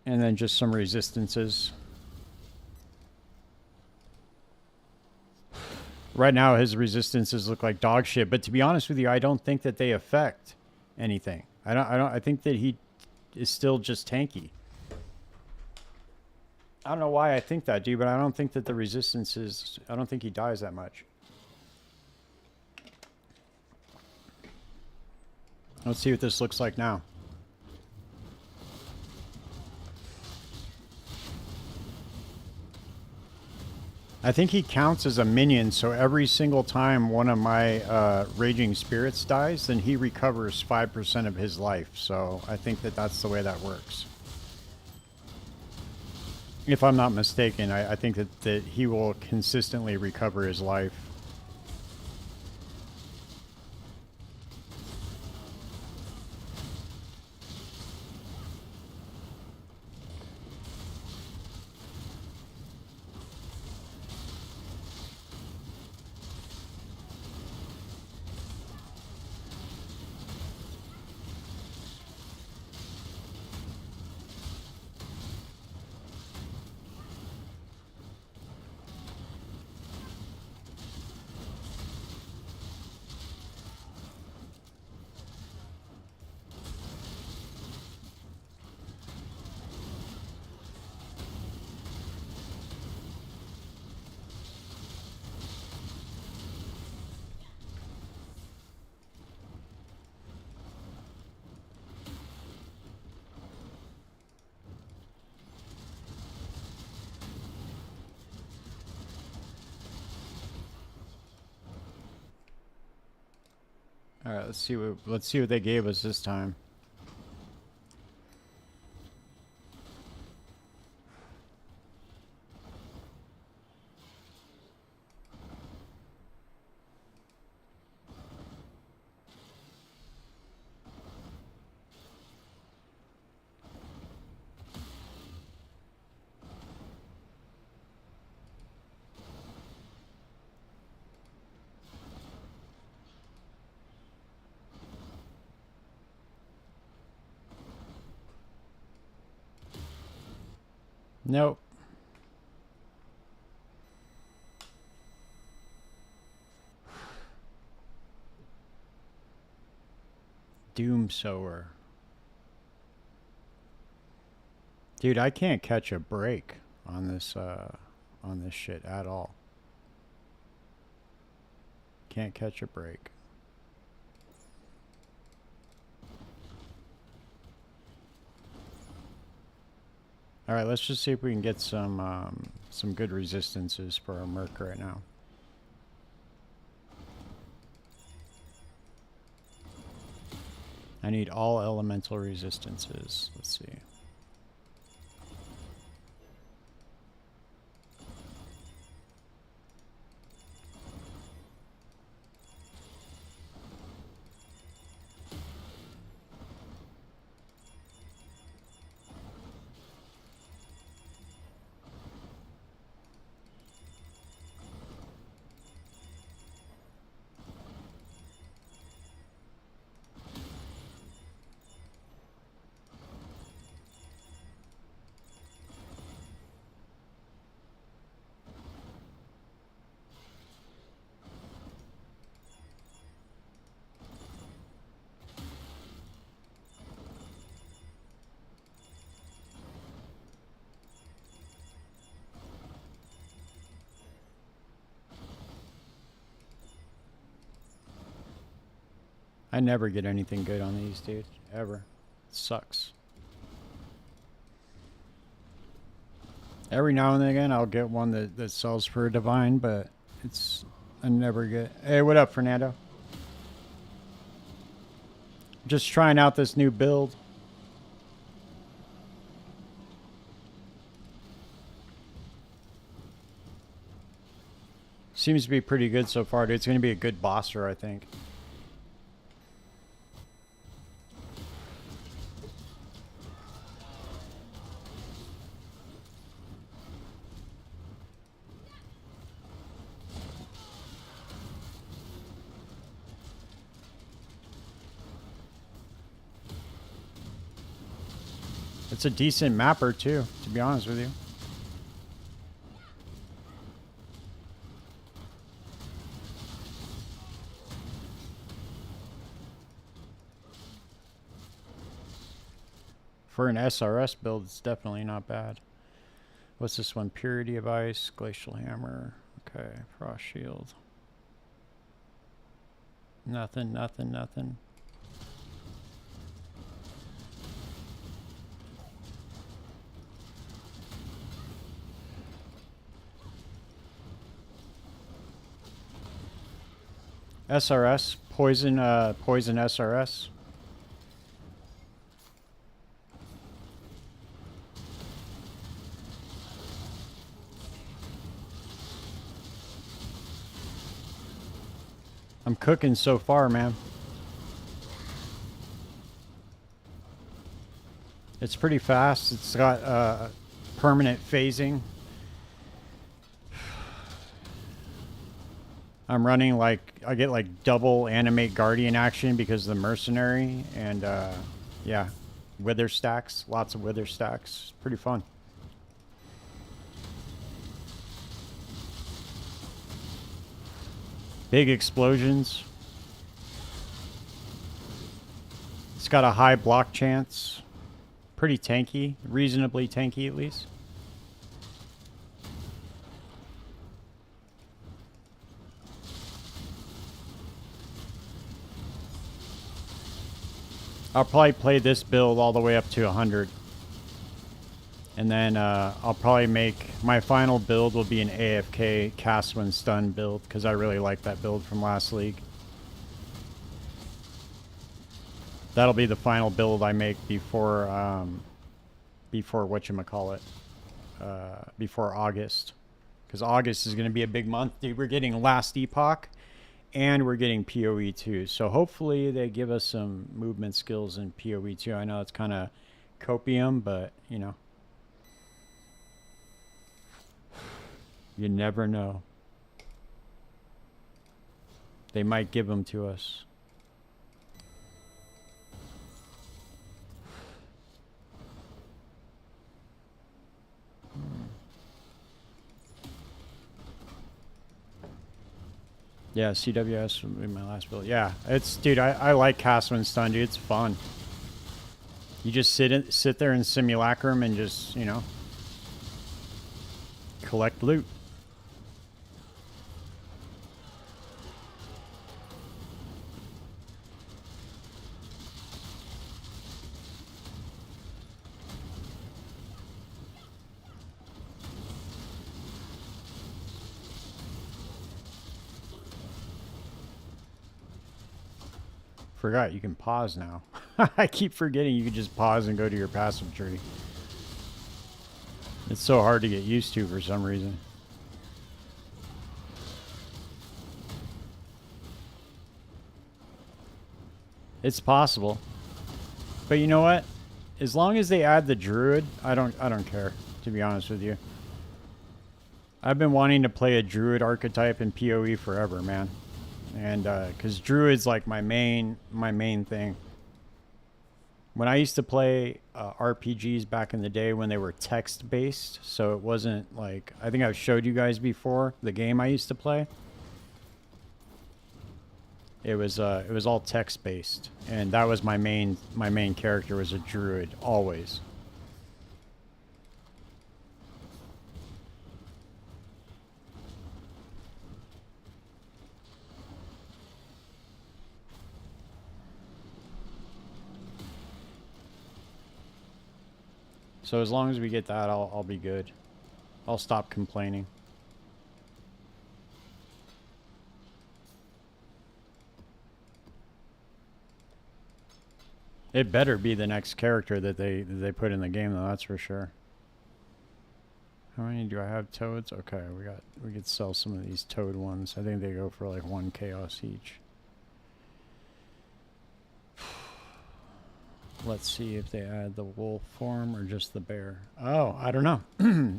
And then just some resistances. Right now, his resistances look like dog shit. But to be honest with you, I don't think that they affect anything. I think that he is still just tanky. I don't know why I think that, dude, but I don't think that the resistances, I don't think he dies that much. Let's see what this looks like now. I think he counts as a minion, so every single time one of my Raging Spirits dies, then he recovers 5% of his life. So I think that that's the way that works. If I'm not mistaken, I think that he will consistently recover his life. All right, let's see what they gave us this time. Nope. Doom Sower. Dude, I can't catch a break on this shit at all. Can't catch a break. All right, let's just see if we can get some good resistances for our Merc right now. I need all elemental resistances. Let's see. I never get anything good on these, dude. Ever. It sucks. Every now and again, I'll get one that sells for a divine, but I never get... Hey, what up, Fernando? Just trying out this new build. Seems to be pretty good so far, dude. It's going to be a good bosser, I think. It's a decent mapper too, to be honest with you. For an SRS build, it's definitely not bad. What's this one? Purity of Ice, Glacial Hammer. Okay, Frost Shield. Nothing, nothing, nothing. SRS, poison SRS. I'm cooking so far, man. It's pretty fast. It's got permanent phasing. I'm running like, I get like double animate guardian action because of the mercenary, and yeah, wither stacks, lots of wither stacks. Pretty fun. Big explosions. It's got a high block chance. Pretty tanky, reasonably tanky at least. I'll probably play this build all the way up to 100. And then I'll probably make, my final build will be an AFK cast when stun build, because I really like that build from last league. That'll be the final build I make before whatchamacallit, before August. Because August is going to be a big month. Dude, we're getting Last Epoch, and we're getting PoE 2. So hopefully they give us some movement skills in PoE 2. I know it's kind of copium, but, you know. You never know. They might give them to us. Yeah, CWS would be my last build. Yeah, it's, dude, I like cast when stun, dude. It's fun. You just sit there in simulacrum and just, you know, collect loot. Forgot you can pause now. I keep forgetting you can just pause and go to your passive tree. It's so hard to get used to for some reason. It's possible. But you know what? As long as they add the druid, I don't care, to be honest with you. I've been wanting to play a druid archetype in PoE forever, man. And because druid's like my main thing. When I used to play RPGs back in the day when they were text based, so it wasn't like, I think I've showed you guys before the game I used to play. It was all text based, and that was my main character was a druid always. So as long as we get that, I'll be good. I'll stop complaining. It better be the next character that they put in the game, though. That's for sure. How many do I have toads? Okay, we could sell some of these toad ones. I think they go for like 1 chaos each. Let's see if they add the wolf form or just the bear. Oh, I don't know.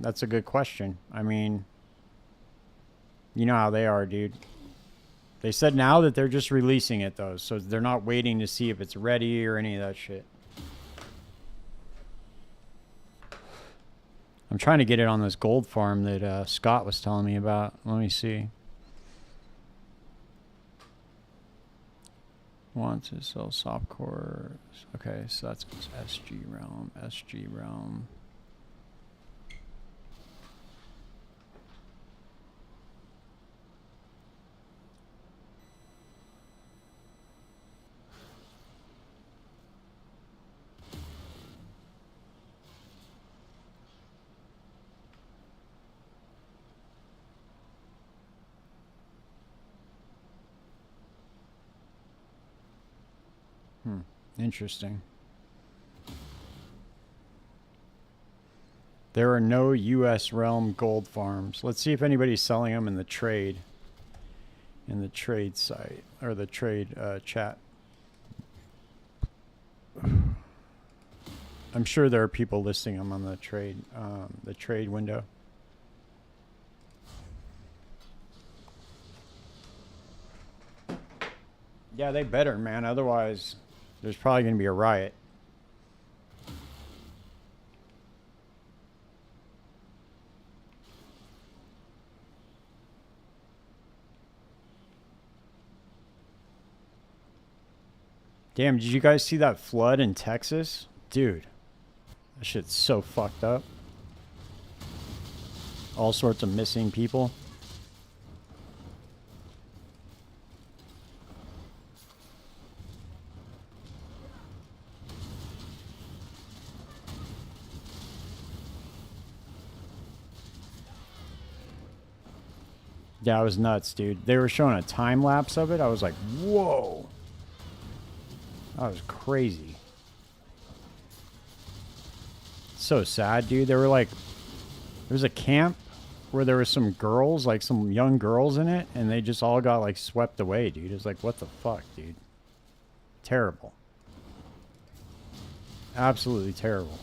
That's a good question. I mean, you know how they are, dude. They said now that they're just releasing it, though, so they're not waiting to see if it's ready or any of that shit. I'm trying to get it on this gold farm that Scott was telling me about. Let me see. Want to sell soft cores. Okay, so that's SG realm. SG realm. Interesting. There are no U.S. realm gold farms. Let's see if anybody's selling them in the trade. In the trade site or the trade chat. I'm sure there are people listing them on the trade window. Yeah, they better, man. Otherwise, there's probably going to be a riot. Damn, did you guys see that flood in Texas? Dude, that shit's so fucked up. All sorts of missing people. Yeah, it was nuts, dude. They were showing a time lapse of it. I was like, whoa. That was crazy. So sad, dude. They were like, there was a camp where there was some girls, like some young girls in it, and they just all got like swept away, dude. It was like, what the fuck, dude? Terrible. Absolutely terrible.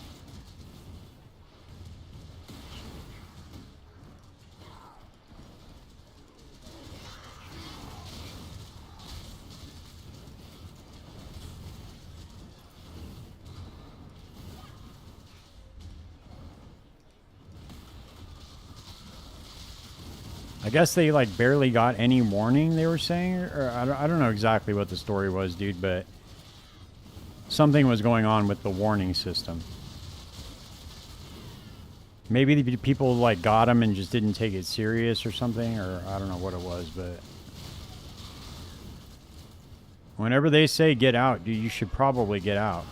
I guess they like barely got any warning, they were saying, or I don't know exactly what the story was, dude, but something was going on with the warning system. Maybe the people like got them and just didn't take it serious or something, or I don't know what it was, but whenever they say get out, dude, you should probably get out.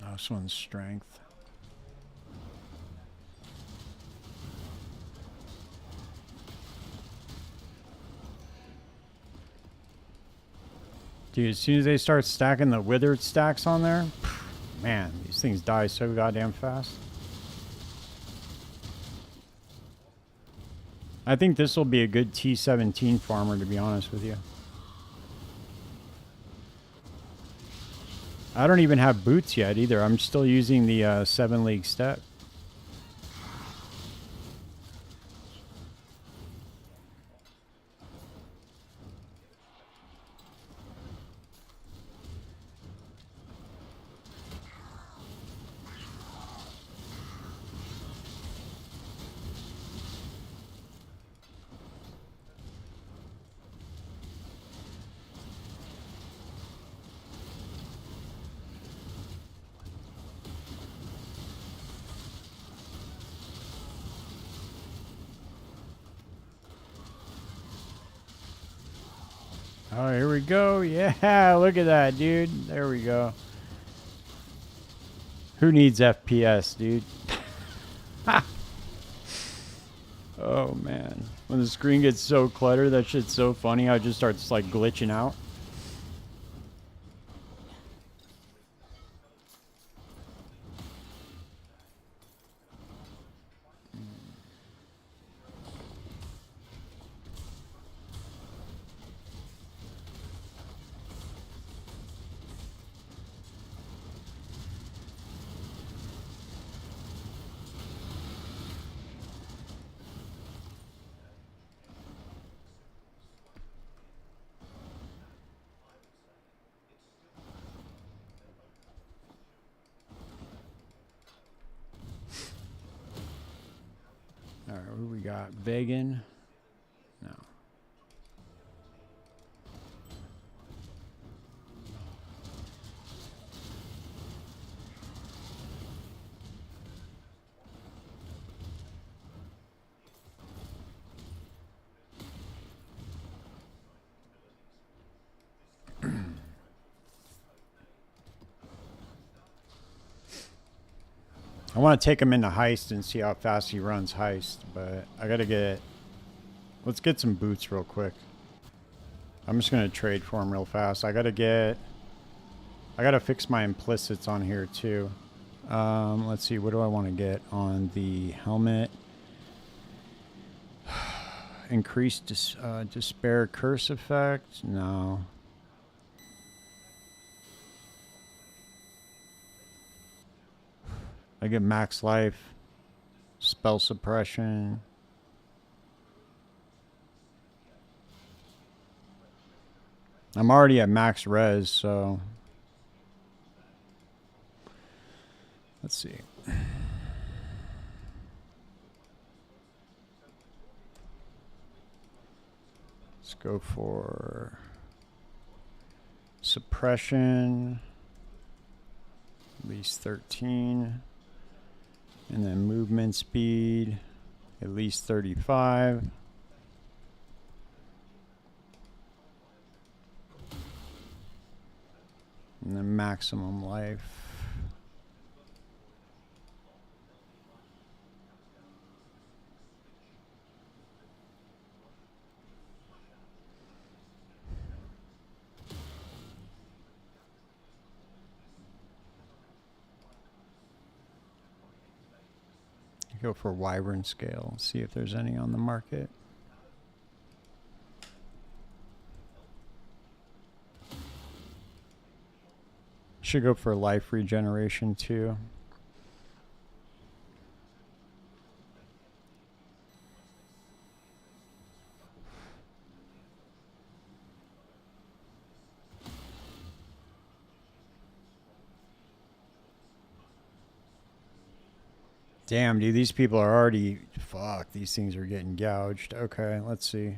Oh, this one's strength. Dude, as soon as they start stacking the withered stacks on there, man, these things die so goddamn fast. I think this will be a good T17 farmer, to be honest with you. I don't even have boots yet either. I'm still using the 7 league step. Oh, here we go. Yeah, look at that, dude. There we go. Who needs FPS, dude? Oh, man. When the screen gets so cluttered, that shit's so funny. I just starts, like, glitching out. Alright, who we got? Vegan? No. I want to take him into heist and see how fast he runs heist, but I gotta get... Let's get some boots real quick. I'm just gonna trade for him real fast. I gotta fix my implicits on here too. Let's see, what do I want to get on the helmet? Increased despair curse effect? No. I get max life, spell suppression. I'm already at max res, so let's see. Let's go for suppression, at least 13. And then movement speed, at least 35. And then maximum life. Go for Wyvern scale, see if there's any on the market. Should go for life regeneration too. Damn, dude, these people are already... Fuck, these things are getting gouged. Okay, let's see.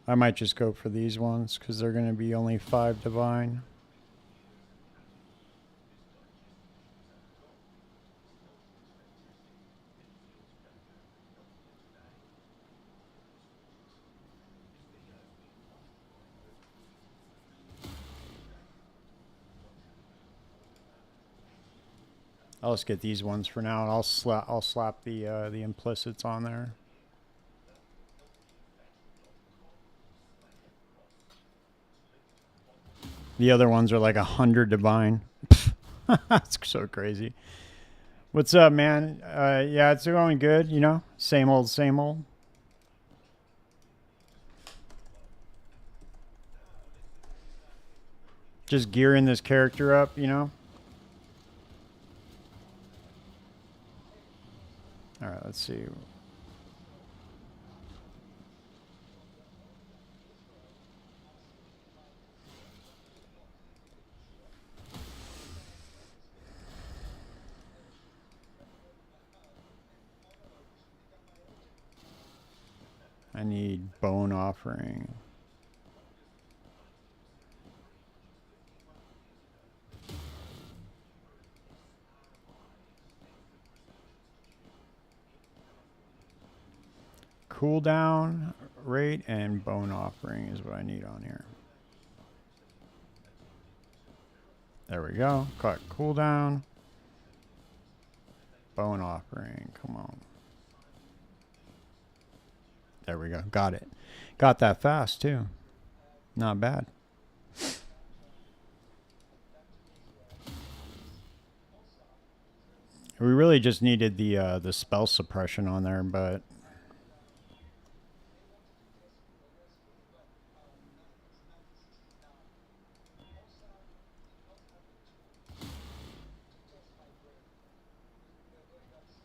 I might just go for these ones, because they're going to be only 5 divine. I'll just get these ones for now, and I'll slap the implicits on there. The other ones are like 100 divine. That's so crazy. What's up, man? Yeah, it's going good. You know, same old, same old. Just gearing this character up, you know. All right, let's see. I need bone offering. Cooldown rate and bone offering is what I need on here. There we go. Cut cooldown. Bone offering. Come on. There we go. Got it. Got that fast too. Not bad. We really just needed the spell suppression on there, but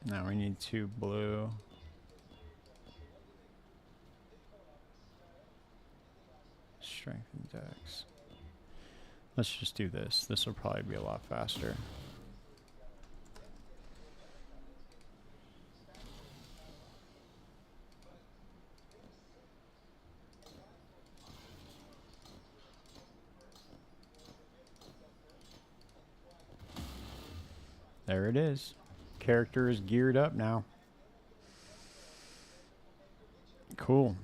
now we need 2 blue. Strength and dex. Let's just do this. This will probably be a lot faster. There it is. Character is geared up now. Cool.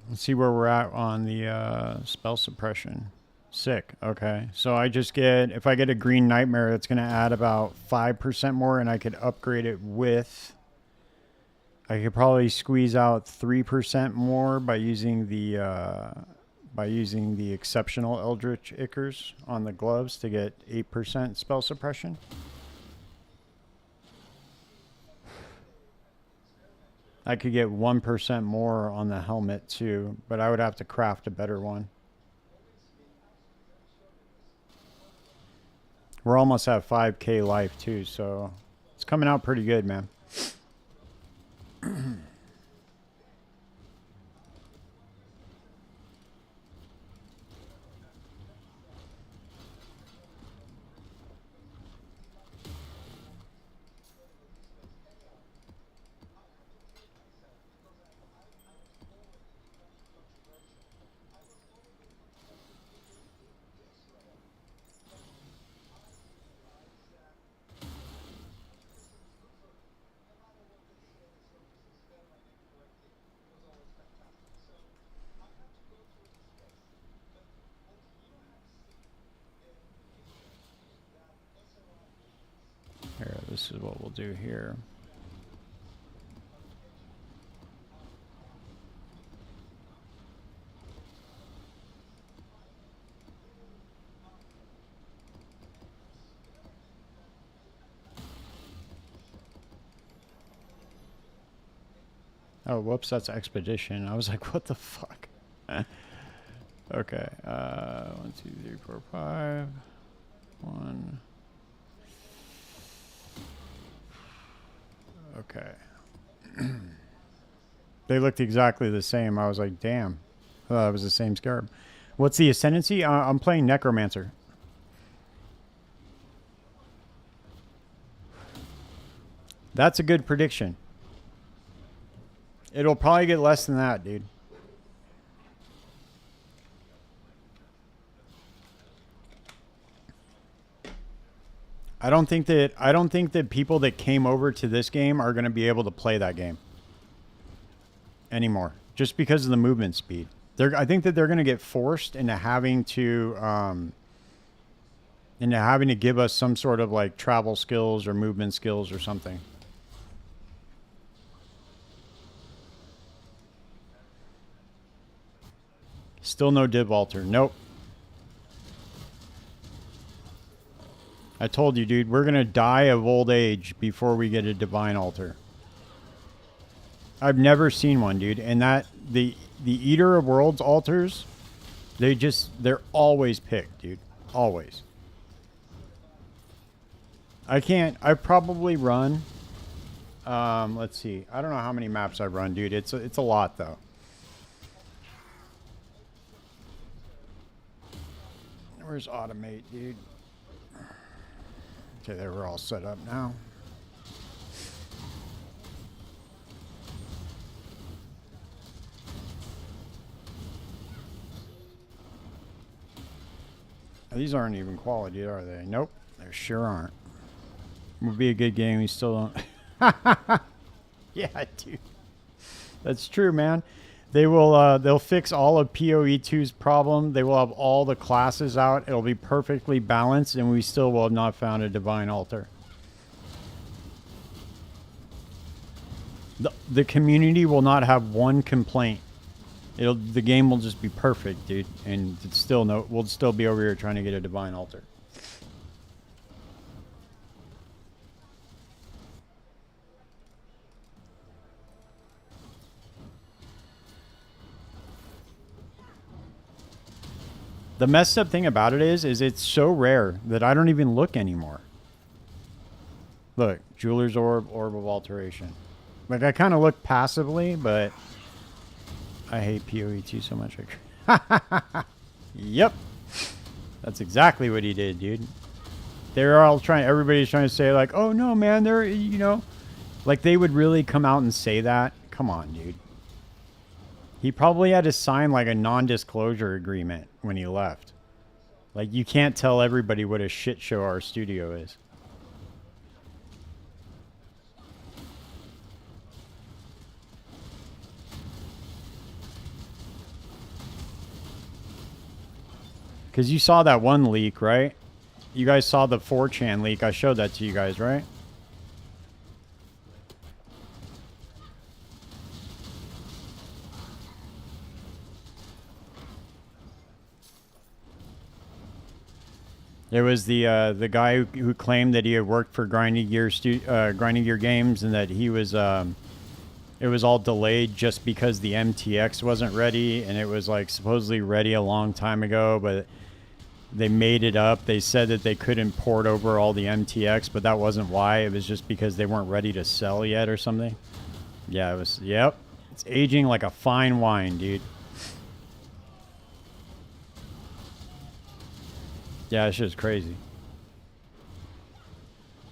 Let's see where we're at on the spell suppression. Sick. Okay. So I just get, if I get a green nightmare, that's going to add about 5% more, and I could upgrade it with, I could probably squeeze out 3% more by using the exceptional Eldritch Ichors on the gloves to get 8% spell suppression. I could get 1% more on the helmet too, but I would have to craft a better one. We're almost at 5k life too, so it's coming out pretty good, man. Here, this is what we'll do here. Oh, whoops, that's expedition. I was like, what the fuck? Okay, 1, 2, 3, 4, 5. 1. Okay. They looked exactly the same. I was like, damn. It was the same scarab. What's the ascendancy? I'm playing Necromancer. That's a good prediction. It'll probably get less than that, dude. I don't think that people that came over to this game are going to be able to play that game anymore, just because of the movement speed. I think that they're going to get forced into having to give us some sort of like travel skills or movement skills or something. Still no div altar. Nope. I told you, dude, we're going to die of old age before we get a divine altar. I've never seen one, dude. And that the Eater of Worlds altars, they're always picked, dude. Always. I've probably run, let's see. I don't know how many maps I've run, dude. It's a lot though. Where's automate, dude? Okay, they were all set up now. These aren't even quality, are they? Nope, they sure aren't. Would be a good game. We still don't. Yeah, dude. That's true, man. They will. They'll fix all of PoE2's problem. They will have all the classes out. It'll be perfectly balanced, and we still will have not found a divine altar. The community will not have one complaint. The game will just be perfect, dude, and it's still we'll still be over here trying to get a divine altar. The messed up thing about it is it's so rare that I don't even look anymore. Look, Jeweler's Orb, Orb of Alteration. Like, I kind of look passively, but I hate PoE2 so much. Yep. That's exactly what he did, dude. Everybody's trying to say, like, oh, no, man, like, they would really come out and say that. Come on, dude. He probably had to sign, like, a non-disclosure agreement when he left. Like, you can't tell everybody what a shit show our studio is. Because you saw that one leak, right? You guys saw the 4chan leak. I showed that to you guys, right? It was the guy who claimed that he had worked for Grinding Gear Games, and that he was it was all delayed just because the MTX wasn't ready, and it was like supposedly ready a long time ago, but they made it up. They said that they couldn't port over all the MTX, but that wasn't why. It was just because they weren't ready to sell yet or something. Yeah, it was. Yep, it's aging like a fine wine, dude. Yeah, it's just crazy.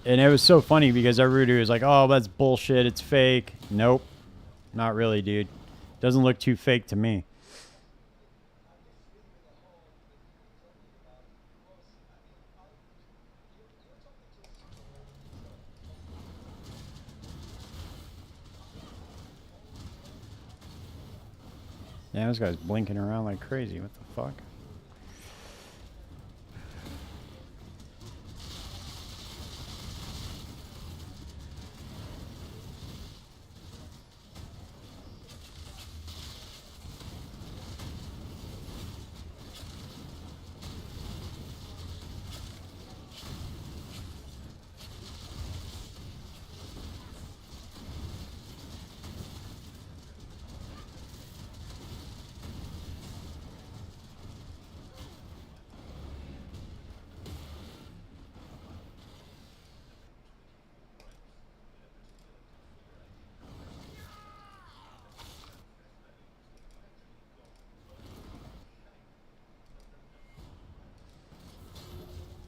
And it was so funny because everybody was like, oh, that's bullshit. It's fake. Nope. Not really, dude. Doesn't look too fake to me. Yeah, this guy's blinking around like crazy. What the fuck?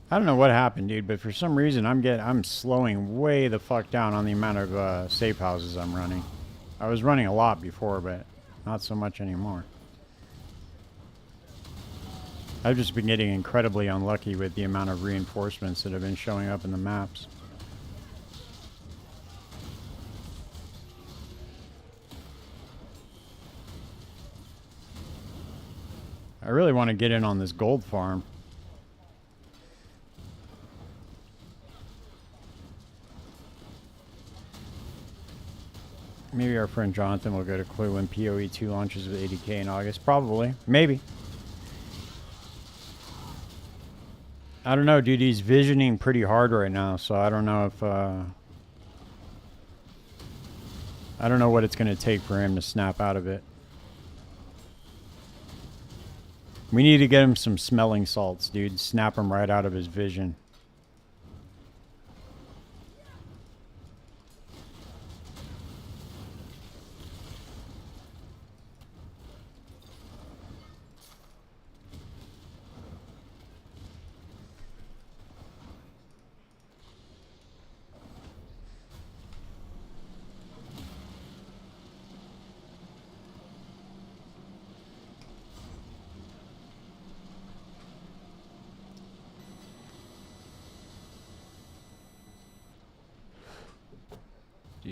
I don't know what happened, dude, but for some reason I'm slowing way the fuck down on the amount of safe houses I'm running. I was running a lot before, but not so much anymore. I've just been getting incredibly unlucky with the amount of reinforcements that have been showing up in the maps. I really want to get in on this gold farm. Maybe our friend Jonathan will go to Clue when PoE 2 launches with 80k in August. Probably. Maybe. I don't know, dude. He's visioning pretty hard right now, so I don't know if... I don't know what it's going to take for him to snap out of it. We need to get him some smelling salts, dude. Snap him right out of his vision.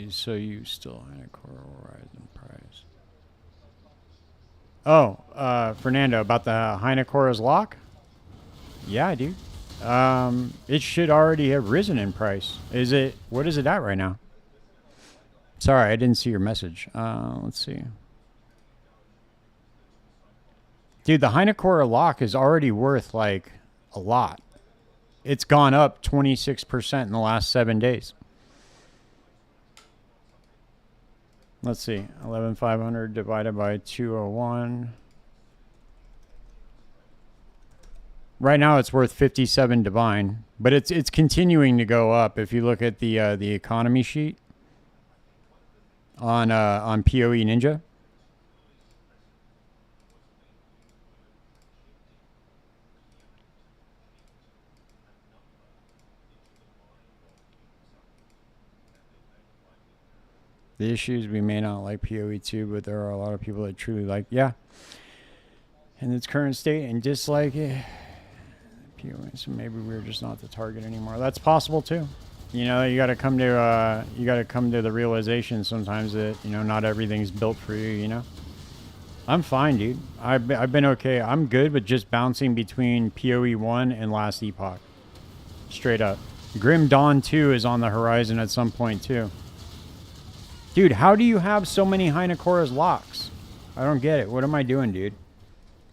So you still in a core Horizon price. Oh, Fernando, about the Hynecora's lock? Yeah, I do. It should already have risen in price. Is it? What is it at right now? Sorry, I didn't see your message. Let's see. Dude, the Hynecora lock is already worth like a lot. It's gone up 26% in the last 7 days. Let's see, 11,500 divided by 201. Right now it's worth 57 divine, but it's continuing to go up. If you look at the economy sheet on PoE Ninja. The issues, we may not like PoE 2, but there are a lot of people that truly like, yeah, in its current state and dislike it. PoE, so maybe we're just not the target anymore. That's possible too. You know, you got to come to the realization sometimes that, you know, not everything's built for you. You know. I'm fine, dude. I've been okay. I'm good with just bouncing between PoE 1 and Last Epoch. Straight up. Grim Dawn 2 is on the horizon at some point, too. Dude, how do you have so many Hynocora's locks? I don't get it. What am I doing, dude?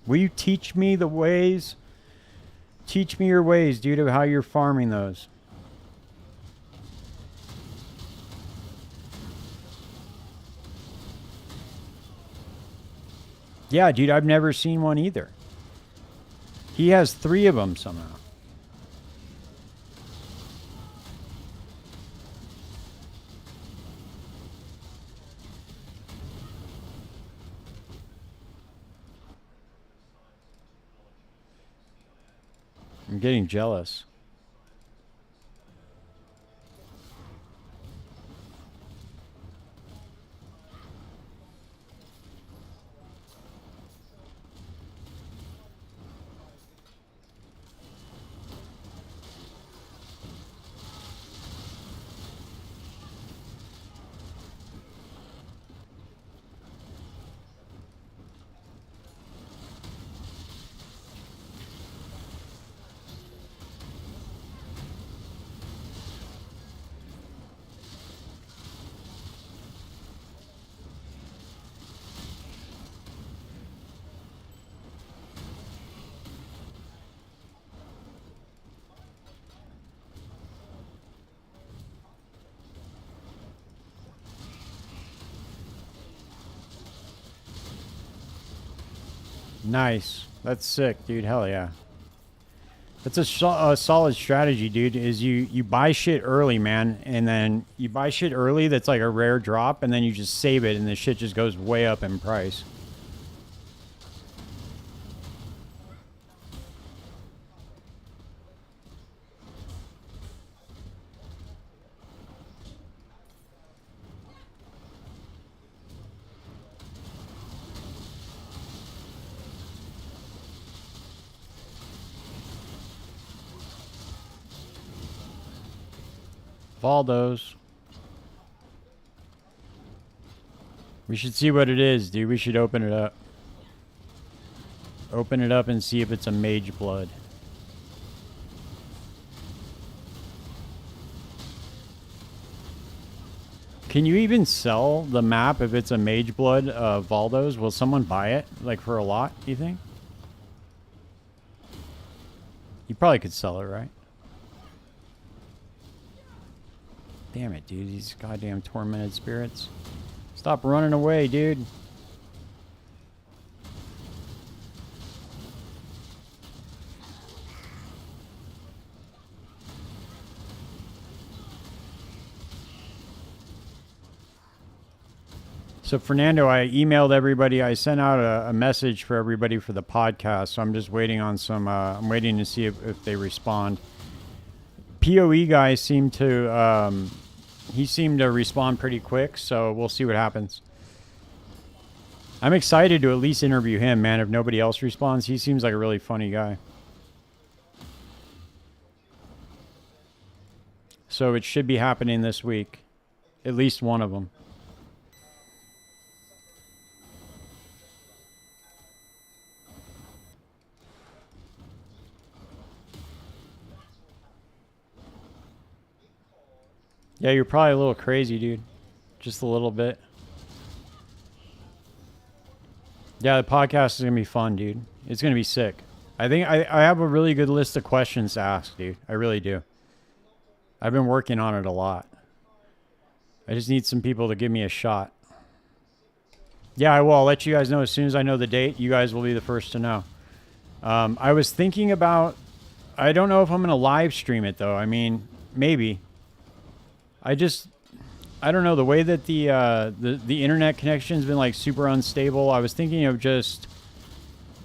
Will you teach me the ways? Teach me your ways, dude, of how you're farming those. Yeah, dude, I've never seen one either. He has 3 of them somehow. I'm getting jealous. Nice. That's sick, dude. Hell yeah. That's a solid strategy, dude. Is you buy shit early, man, and then you buy shit early that's like a rare drop, and then you just save it, and the shit just goes way up in price. Valdos. We should see what it is, dude. We should open it up. Open it up and see if it's a mage blood. Can you even sell the map if it's a mage blood Valdos? Will someone buy it, like for a lot, do you think? You probably could sell it, right? Damn it, dude. These goddamn tormented spirits. Stop running away, dude. So, Fernando, I emailed everybody. I sent out a message for everybody for the podcast. So I'm just waiting on some... I'm waiting to see if they respond. PoE guy seemed to... he seemed to respond pretty quick, so we'll see what happens. I'm excited to at least interview him, man. If nobody else responds, he seems like a really funny guy. So it should be happening this week. At least one of them. Yeah, you're probably a little crazy, dude. Just a little bit. Yeah, the podcast is going to be fun, dude. It's going to be sick. I think I have a really good list of questions to ask, dude. I really do. I've been working on it a lot. I just need some people to give me a shot. Yeah, I will. I'll let you guys know as soon as I know the date. You guys will be the first to know. I was thinking about... I don't know if I'm going to live stream it, though. I mean, maybe. I don't know, the way that the internet connection's been like super unstable. I was thinking of just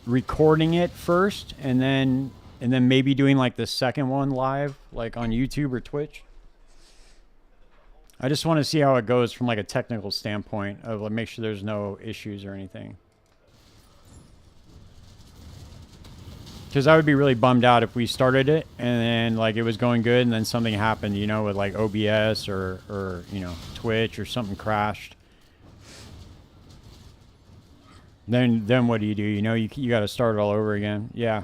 recording it first and then maybe doing like the second one live, like on YouTube or Twitch. I just want to see how it goes from like a technical standpoint of like make sure there's no issues or anything. Because I would be really bummed out if we started it and then like it was going good and then something happened, you know, with like OBS or you know, Twitch or something crashed. Then what do? You know, you got to start all over again. Yeah.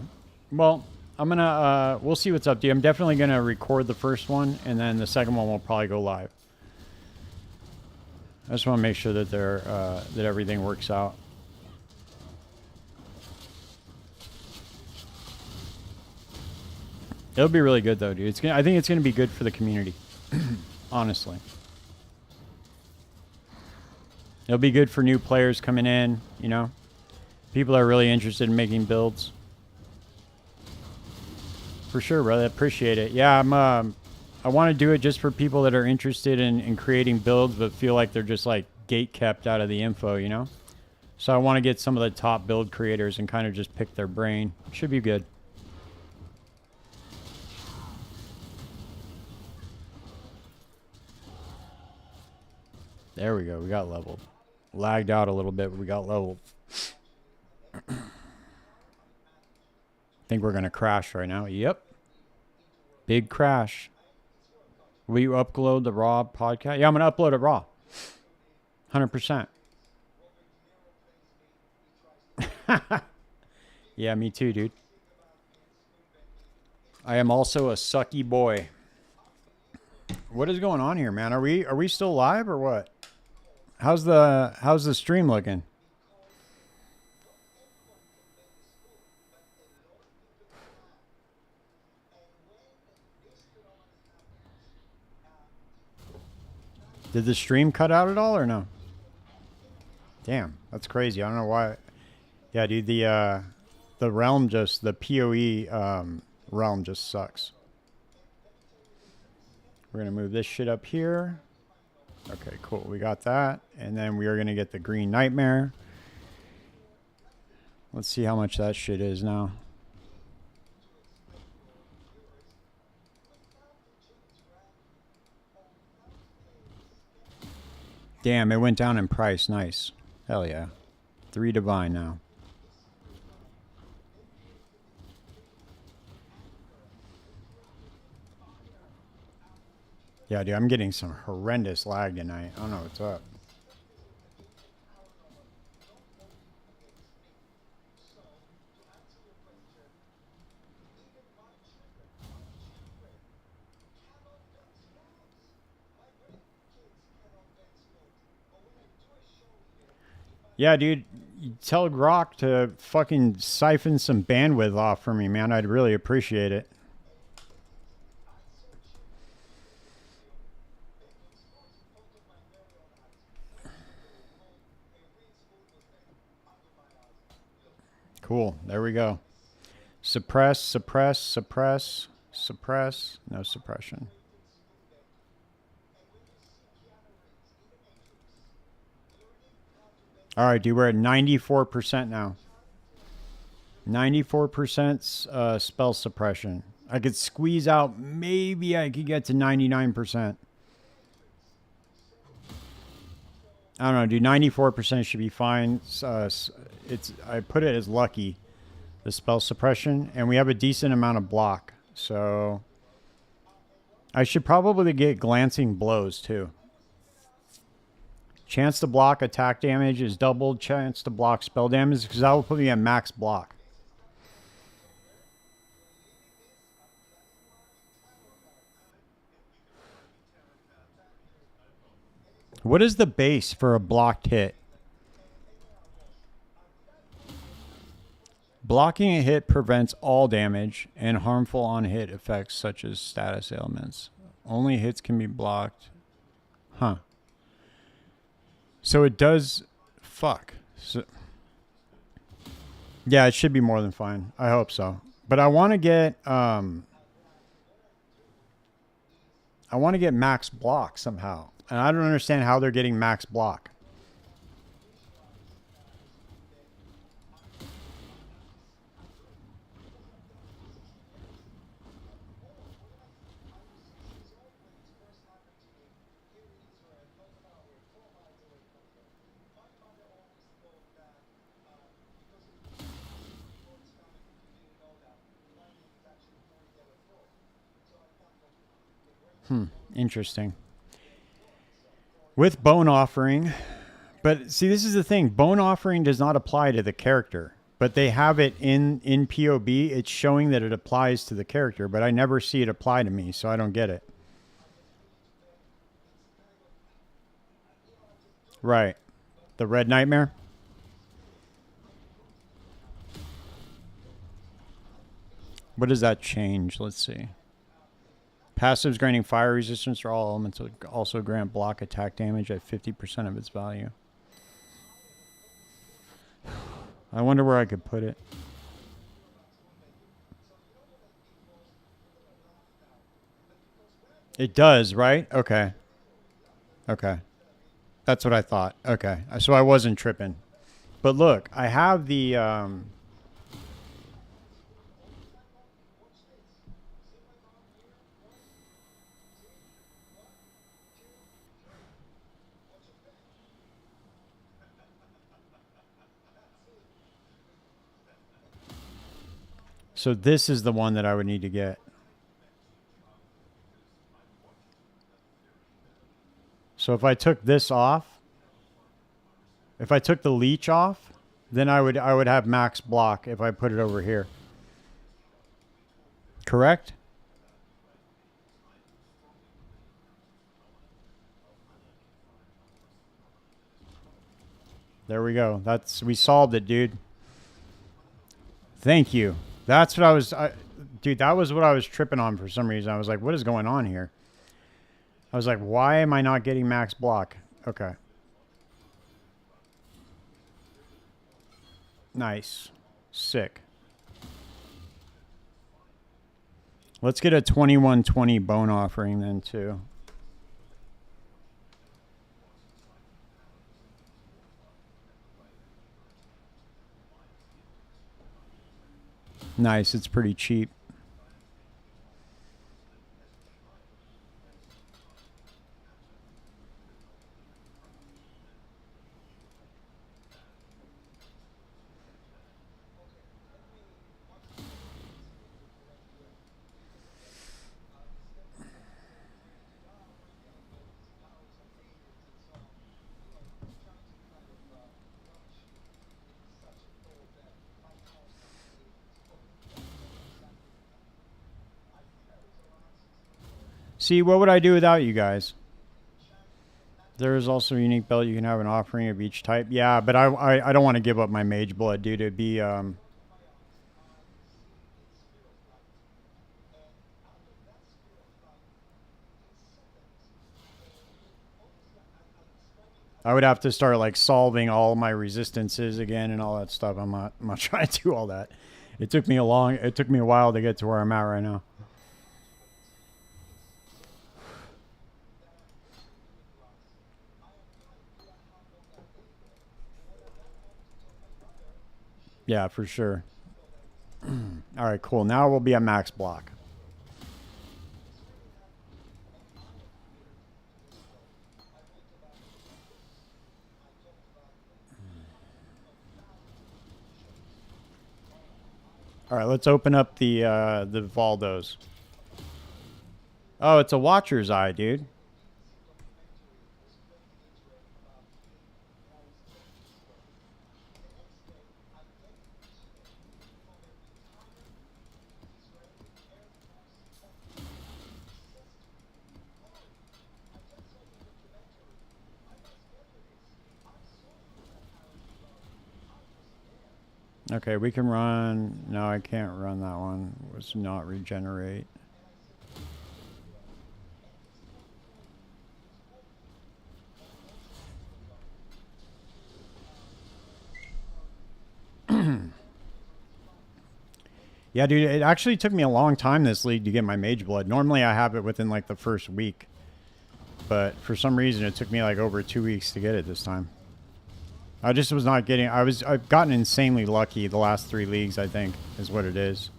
Well, I'm gonna we'll see what's up, dude. I'm definitely gonna record the first one, and then the second one will probably go live. I just want to make sure that that everything works out. It'll be really good though, dude. I think it's gonna be good for the community. Honestly, it'll be good for new players coming in. You know, people are really interested in making builds. For sure, brother. Appreciate it. Yeah, I want to do it just for people that are interested in creating builds, but feel like they're just like gate kept out of the info. You know, so I want to get some of the top build creators and kind of just pick their brain. Should be good. There we go. We got leveled. Lagged out a little bit, but we got leveled. Think we're going to crash right now. Yep. Big crash. Will you upload the raw podcast? Yeah, I'm going to upload it raw. 100%. Yeah, me too, dude. I am also a sucky boy. What is going on here, man? Are we still live or what? How's the stream looking? Did the stream cut out at all or no? Damn, that's crazy. I don't know why. Yeah, dude, the realm the POE realm just sucks. We're gonna move this shit up here. Okay, cool. We got that. And then we are going to get the Green Nightmare. Let's see how much that shit is now. Damn, it went down in price. Nice. Hell yeah. 3 divine now. Yeah, dude, I'm getting some horrendous lag tonight. I don't know what's up. Yeah, dude, tell Grok to fucking siphon some bandwidth off for me, man. I'd really appreciate it. Cool. There we go. Suppress, suppress, suppress, suppress. No suppression. All right, dude, we're at 94% now. 94% spell suppression. I could squeeze out, maybe I could get to 99%. I don't know, dude. 94% should be fine. I put it as lucky, the spell suppression, and we have a decent amount of block. So I should probably get glancing blows too. Chance to block attack damage is doubled. Chance to block spell damage, because that will put me at max block. What is the base for a blocked hit? Blocking a hit prevents all damage and harmful on-hit effects such as status ailments. Only hits can be blocked. Huh. So it does... Fuck. So, yeah, it should be more than fine. I hope so. But I want to get... I want to get max block somehow. And I don't understand how they're getting max block. Interesting. With Bone Offering, But see, this is the thing. Bone offering does not apply to the character, but they have it in POB. It's showing that it applies to the character, but I never see it apply to me, so I don't get it. Right. The Red Nightmare? What does that change? Let's see. Passives granting fire resistance for all elements also grant block attack damage at 50% of its value. I wonder where I could put it. It does, right? Okay. Okay. That's what I thought. Okay. So I wasn't tripping. But look, I have the... So this is the one that I would need to get. So if I took this off, if I took the leech off, then I would have max block if I put it over here. Correct? There we go. We solved it, dude. Thank you. That's what I was... dude, that was what I was tripping on for some reason. I was like, what is going on here? I was like, why am I not getting max block? Okay. Nice. Sick. Let's get a 2120 bone offering then, too. Nice. It's pretty cheap. See, what would I do without you guys? There is also a unique belt. You can have an offering of each type. Yeah, but I don't want to give up my mage blood, dude. It'd be... I would have to start like solving all my resistances again and all that stuff. I'm not trying to do all that. It took me a while to get to where I'm at right now. Yeah, for sure. All right, cool. Now we'll be at max block. All right, let's open up the Valdos. Oh, it's a Watcher's Eye, dude. Okay, we can run... No, I can't run that one. It was not regenerate. Yeah, dude, it actually took me a long time this league to get my mage blood. Normally I have it within like the first week. But for some reason it took me like over 2 weeks to get it this time. I just was not getting... I've gotten insanely lucky the last 3 leagues, I think, is what it is.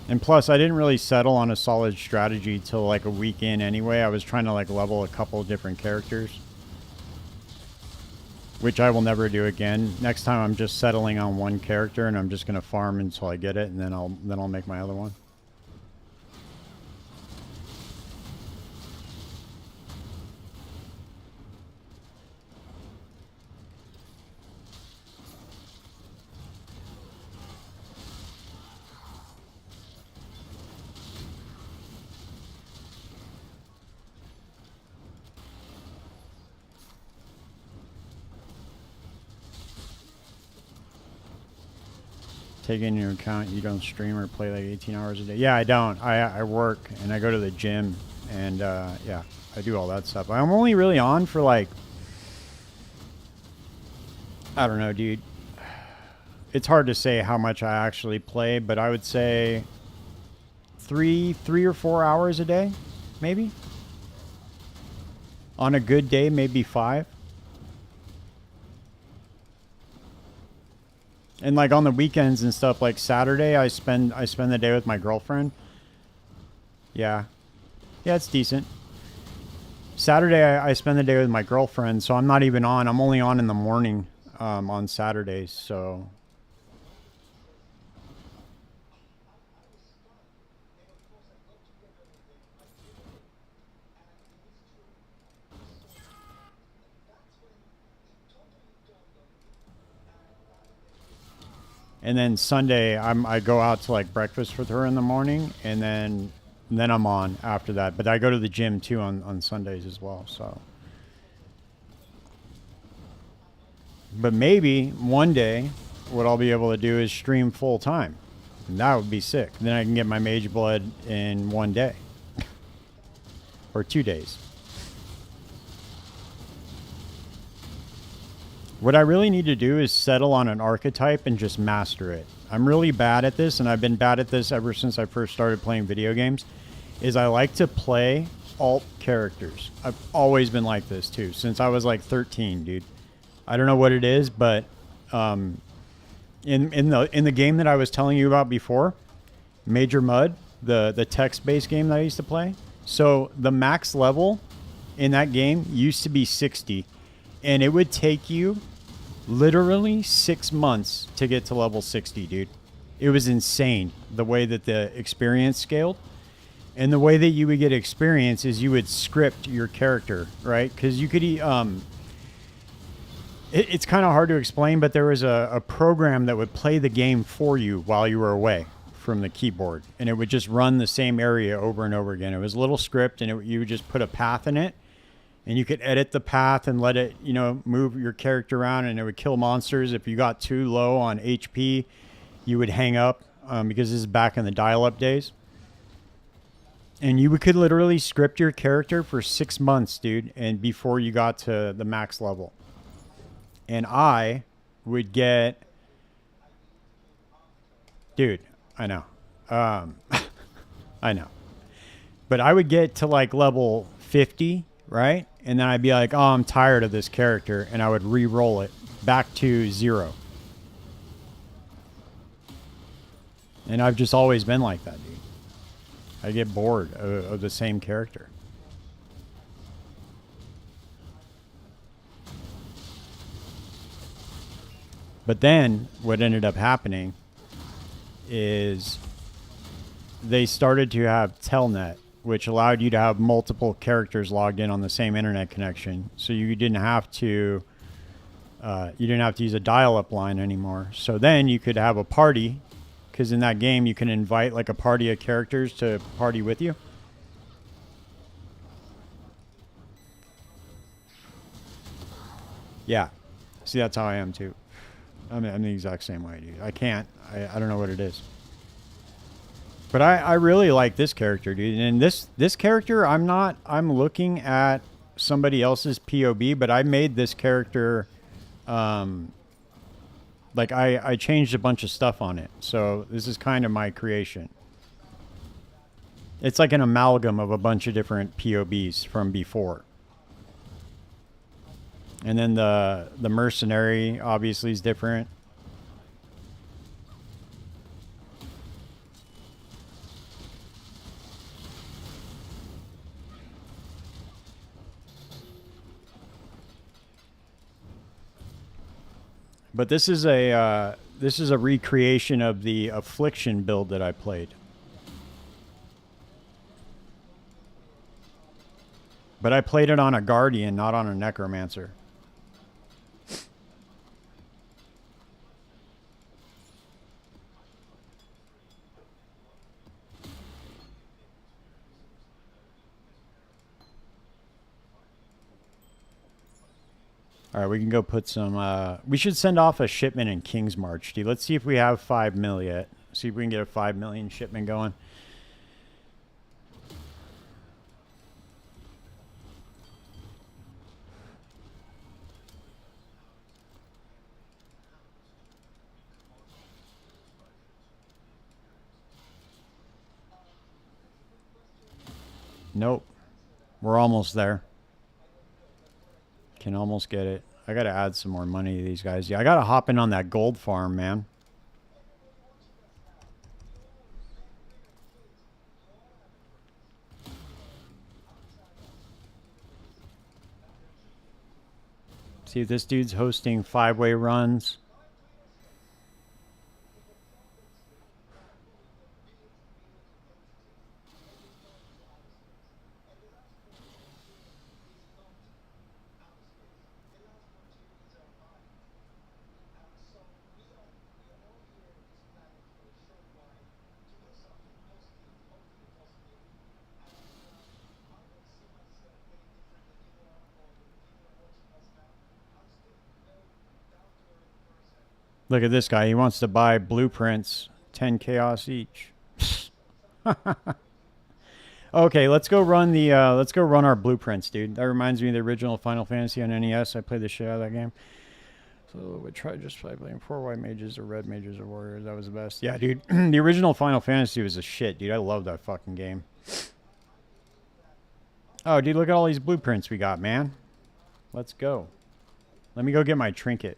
And plus, I didn't really settle on a solid strategy till like a week in anyway. I was trying to like level a couple of different characters. Which I will never do again. Next time I'm just settling on one character and I'm just going to farm until I get it, and then I'll make my other one. Taking into account you don't stream or play like 18 hours a day. Yeah, I don't. I work and I go to the gym and yeah, I do all that stuff. I'm only really on for like, I don't know, dude. It's hard to say how much I actually play, but I would say three or 4 hours a day, maybe. On a good day, maybe 5. And like on the weekends and stuff, like Saturday, I spend the day with my girlfriend. Yeah, yeah, it's decent. Saturday, I spend the day with my girlfriend, so I'm not even on. I'm only on in the morning on Saturdays, so. And then Sunday, I go out to like breakfast with her in the morning, and then I'm on after that. But I go to the gym too on Sundays as well. So, but maybe one day, what I'll be able to do is stream full time, and that would be sick. Then I can get my mage blood in one day or 2 days. What I really need to do is settle on an archetype and just master it. I'm really bad at this, and I've been bad at this ever since I first started playing video games, is I like to play alt characters. I've always been like this too, since I was like 13, dude. I don't know what it is, but in the game that I was telling you about before, Major Mud, the text-based game that I used to play. So the max level in that game used to be 60. And it would take you literally 6 months to get to level 60, dude. It was insane the way that the experience scaled. And the way that you would get experience is you would script your character, right? Because you could... it's kind of hard to explain, but there was a program that would play the game for you while you were away from the keyboard. And it would just run the same area over and over again. It was a little script, and you would just put a path in it. And you could edit the path and let it, move your character around, and it would kill monsters. If you got too low on HP, you would hang up because this is back in the dial-up days. And you could literally script your character for 6 months, dude, and before you got to the max level. And I would get... Dude, I know. I know. But I would get to like level 50, right? And then I'd be like, oh, I'm tired of this character. And I would re-roll it back to 0. And I've just always been like that, dude. I get bored of the same character. But then what ended up happening is they started to have Telnet, which allowed you to have multiple characters logged in on the same internet connection. So you didn't have to use a dial-up line anymore. So then you could have a party, because in that game you can invite like a party of characters to party with you. Yeah. See, that's how I am too. I'm the exact same way, dude. I don't know what it is. But I really like this character, dude. And this character, I'm looking at somebody else's POB, but I made this character, like I changed a bunch of stuff on it. So this is kind of my creation. It's like an amalgam of a bunch of different POBs from before. And then the mercenary obviously is different. But this is a recreation of the Affliction build that I played. But I played it on a Guardian, not on a Necromancer. All right, we can go put some... we should send off a shipment in King's March, dude. Let's see if we have 5 mil yet. See if we can get a 5 million shipment going. Nope. We're almost there. Can almost get it. I gotta add some more money to these guys. Yeah, I gotta hop in on that gold farm, man. See if this dude's hosting 5-way runs. Look at this guy. He wants to buy blueprints, 10 chaos each. Okay, let's go run the our blueprints, dude. That reminds me of the original Final Fantasy on NES. I played the shit out of that game. So we tried just playing 4 white mages or red mages or warriors. That was the best. Yeah, dude. The original Final Fantasy was a shit, dude. I love that fucking game. Oh, dude, look at all these blueprints we got, man. Let's go. Let me go get my trinket.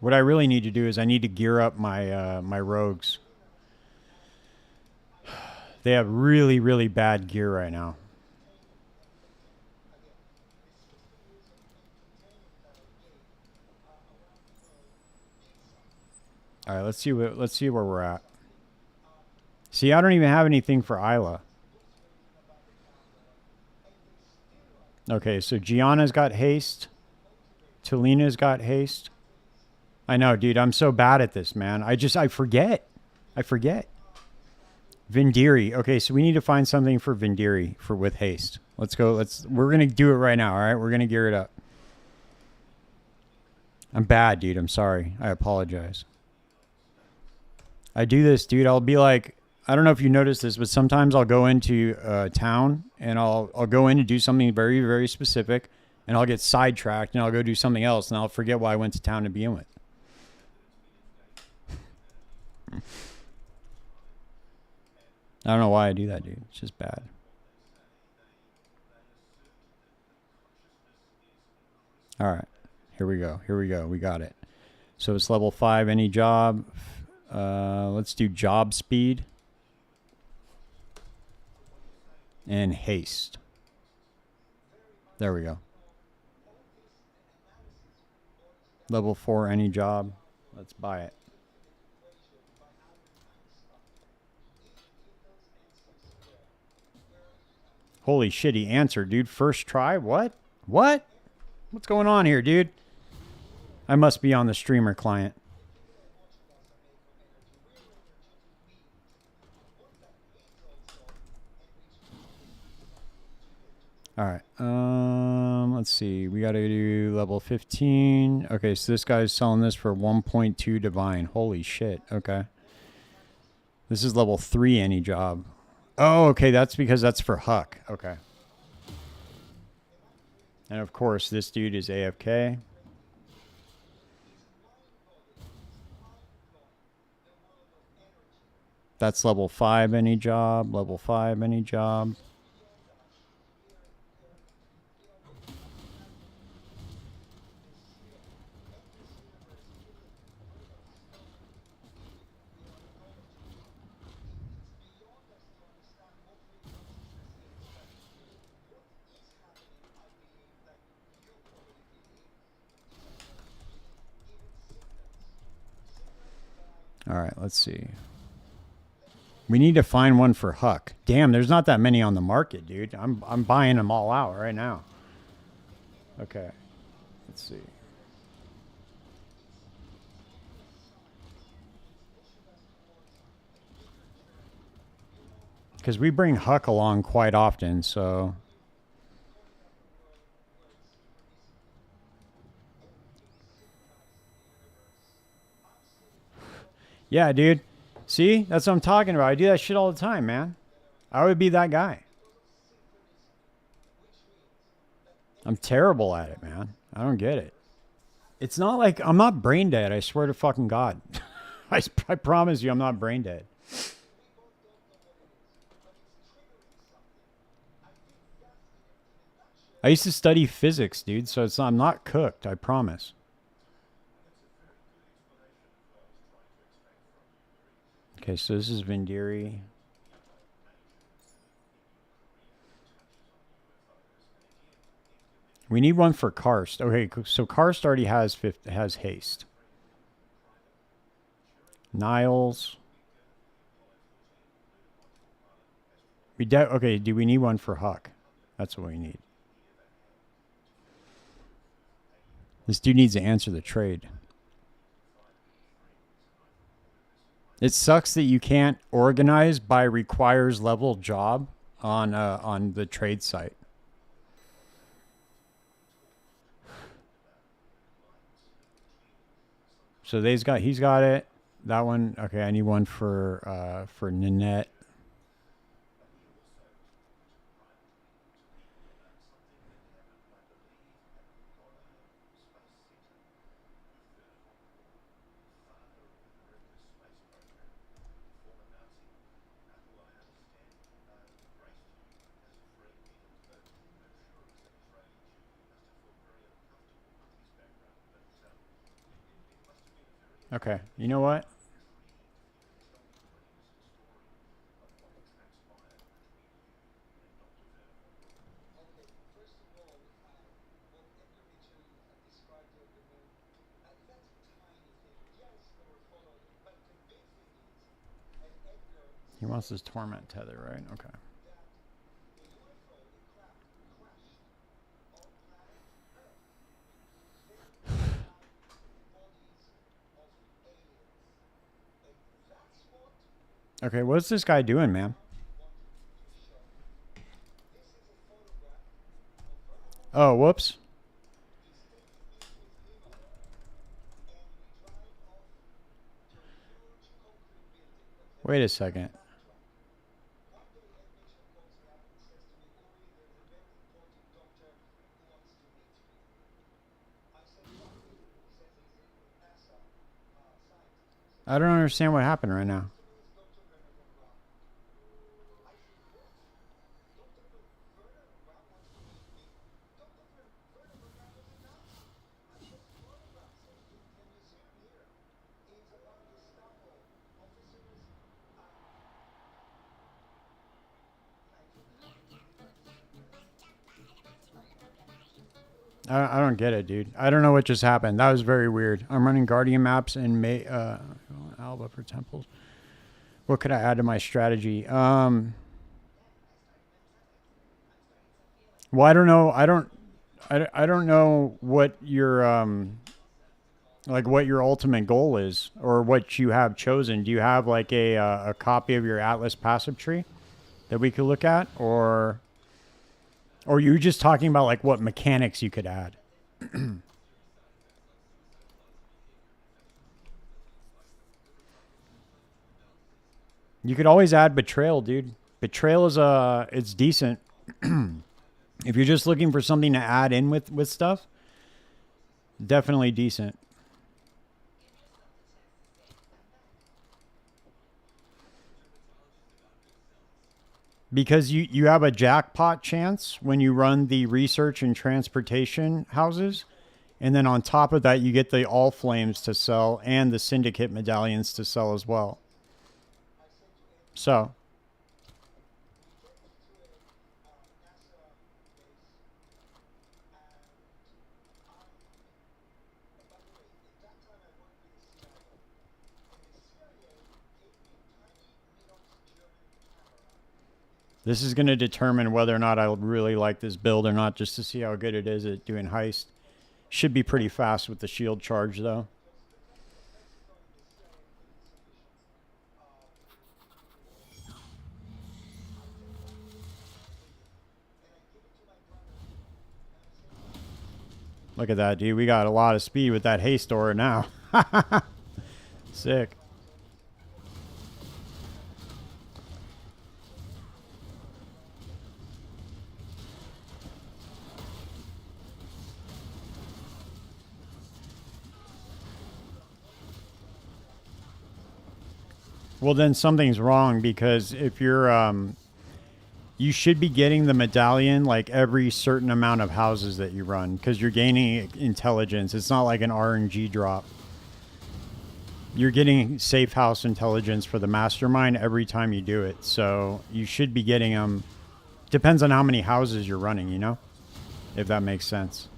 What I really need to do is I need to gear up my my rogues. They have really, really bad gear right now. All right, let's see where we're at. See, I don't even have anything for Isla. Okay, so Gianna's got haste. Talina's got haste. I know, dude. I'm so bad at this, man. I forget. I forget. Vindiri. Okay, so we need to find something for Vindiri with haste. Let's go. We're gonna do it right now. All right, we're gonna gear it up. I'm bad, dude. I'm sorry. I apologize. I do this, dude. I'll be like, I don't know if you noticed this, but sometimes I'll go into town and I'll go in and do something very, very specific, and I'll get sidetracked and I'll go do something else, and I'll forget why I went to town to begin with. I don't know why I do that, dude. It's just bad. All right. Here we go. Here we go. We got it. So it's level 5, any job. Let's do job speed. And haste. There we go. Level 4, any job. Let's buy it. Holy shit, he answered, dude. First try? What? What? What's going on here, dude? I must be on the streamer client. All right. Let's see. We got to do level 15. Okay, so this guy's selling this for 1.2 divine. Holy shit. Okay. This is level 3 any job. Oh, okay. That's because that's for Huck. Okay. And of course, this dude is AFK. That's level 5 any job. Level 5 any job. All right, let's see. We need to find one for Huck. Damn, there's not that many on the market, dude. I'm buying them all out right now. Okay. Let's see. Because we bring Huck along quite often, so... Yeah, dude. See? That's what I'm talking about. I do that shit all the time, man. I would be that guy. I'm terrible at it, man. I don't get it. It's not like... I'm not brain dead. I swear to fucking God. I promise you I'm not brain dead. I used to study physics, dude, so it's not, I'm not cooked, I promise. Okay, so this is Vindiri. We need one for Karst. Okay, so Karst already has haste. Niles. Okay, do we need one for Huck? That's what we need. This dude needs to answer the trade. It sucks that you can't organize by requires level job on the trade site. So he's got it. That one, okay. I need one for Nanette. Okay, you know what? He wants his torment tether, right? Okay. Okay, what's this guy doing, man? Oh, whoops. Wait a second. I don't understand what happened right now. I don't get it, dude. I don't know what just happened. That was very weird. I'm running Guardian maps and Alba for temples. What could I add to my strategy? Well, I don't know. I don't know what your like what your ultimate goal is or what you have chosen. Do you have like a copy of your Atlas passive tree that we could look at, or are you just talking about like what mechanics you could add? You could always add Betrayal, dude. Betrayal is it's decent. If you're just looking for something to add in with stuff, definitely decent. Because you have a jackpot chance when you run the research and transportation houses. And then on top of that, you get the All Flames to sell and the Syndicate medallions to sell as well. So. This is going to determine whether or not I really like this build or not, just to see how good it is at doing heist. Should be pretty fast with the shield charge, though. Look at that, dude. We got a lot of speed with that haste aura now. Sick. Well, then something's wrong, because if you're you should be getting the medallion like every certain amount of houses that you run, because you're gaining intelligence. It's not like an RNG drop. You're getting safe house intelligence for the mastermind every time you do it. So you should be getting them. Depends on how many houses you're running, you know? If that makes sense.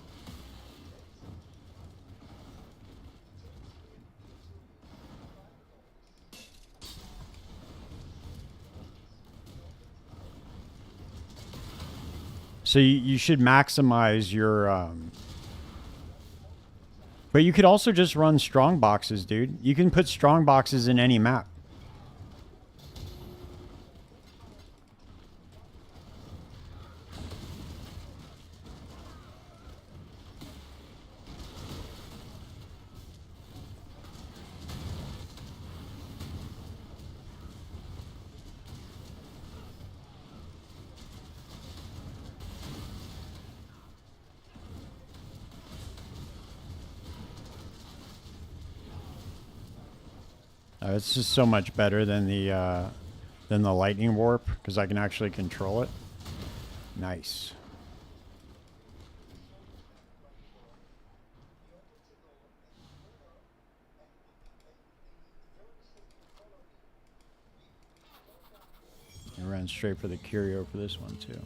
So you should maximize your... But you could also just run strong boxes, dude. You can put strong boxes in any map. It's just so much better than the lightning warp, because I can actually control it. Nice. I ran straight for the curio for this one too.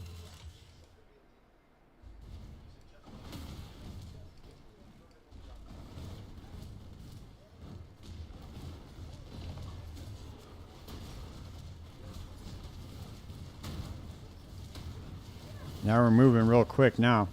Now we're moving real quick now.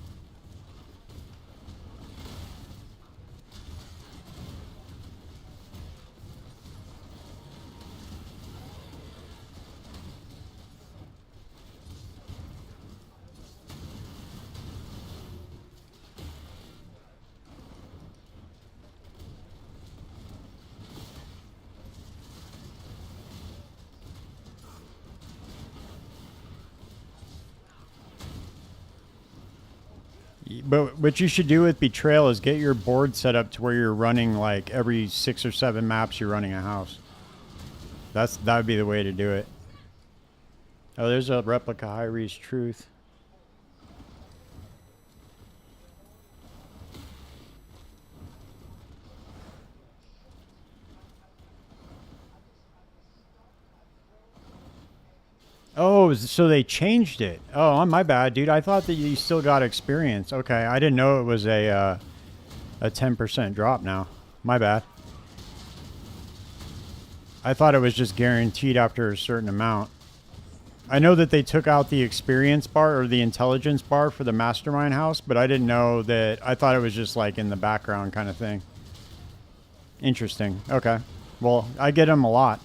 But what you should do with Betrayal is get your board set up to where you're running like every 6 or 7 maps you're running a house. That would be the way to do it. Oh, there's a replica Hyries Truth. Oh, so they changed it. Oh, my bad, dude. I thought that you still got experience. Okay, I didn't know it was a 10% drop now. My bad. I thought it was just guaranteed after a certain amount. I know that they took out the experience bar or the intelligence bar for the mastermind house, but I didn't know that. I thought it was just like in the background kind of thing. Interesting. Okay. Well, I get them a lot.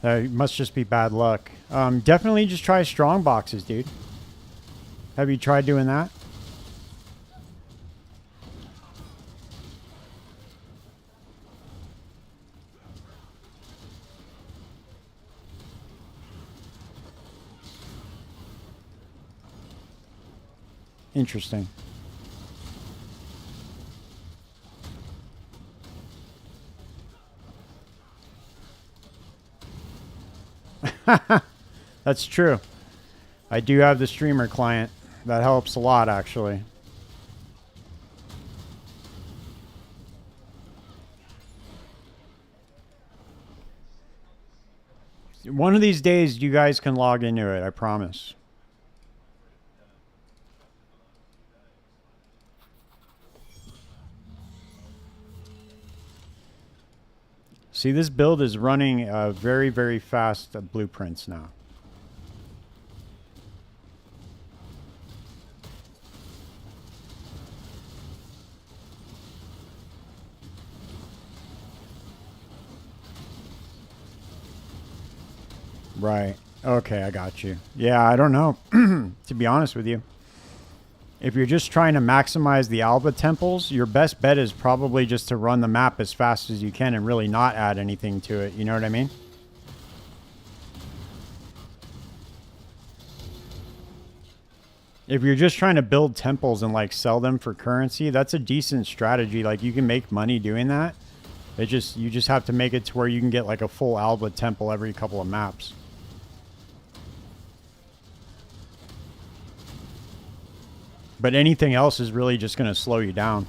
It must just be bad luck. Definitely just try strong boxes, dude. Have you tried doing that? Interesting. That's true. I do have the streamer client. That helps a lot, actually. One of these days, you guys can log into it, I promise. See, this build is running very, very fast blueprints now. Right. Okay, I got you. Yeah, I don't know. To be honest with you. If you're just trying to maximize the Alba temples, your best bet is probably just to run the map as fast as you can and really not add anything to it. You know what I mean? If you're just trying to build temples and like sell them for currency, that's a decent strategy. Like you can make money doing that. You just have to make it to where you can get like a full Alba temple every couple of maps. But anything else is really just going to slow you down.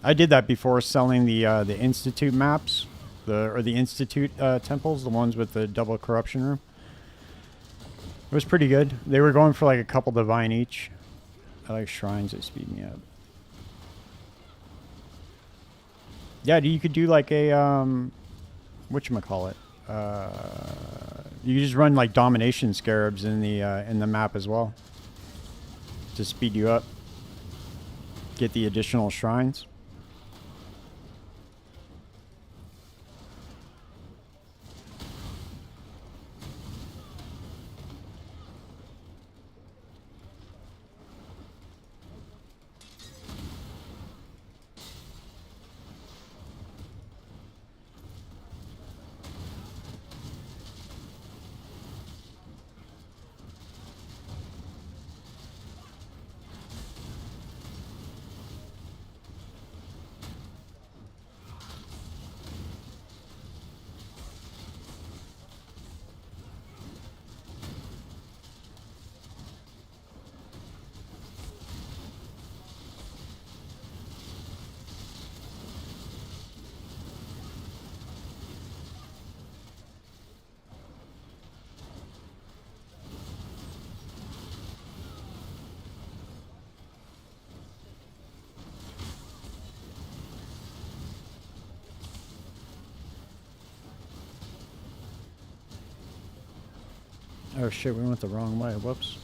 I did that before selling the Institute maps, the Institute temples, the ones with the double corruption room. It was pretty good. They were going for like a couple divine each. I like shrines that speed me up. Yeah, you could do like a whatchamacallit. You could just run like domination scarabs in the map as well to speed you up. Get the additional shrines. Oh shit, we went the wrong way. Whoops.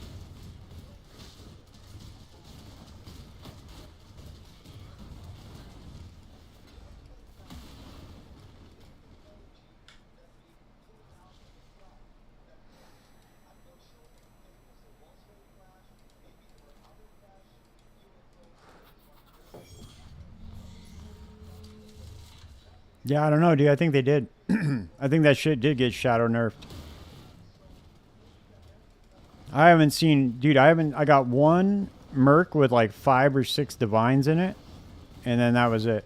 Yeah, I don't know, dude. I think they did. I think that shit did get shadow nerfed. I haven't seen, dude. I got one merc with like 5 or 6 divines in it, and then that was it.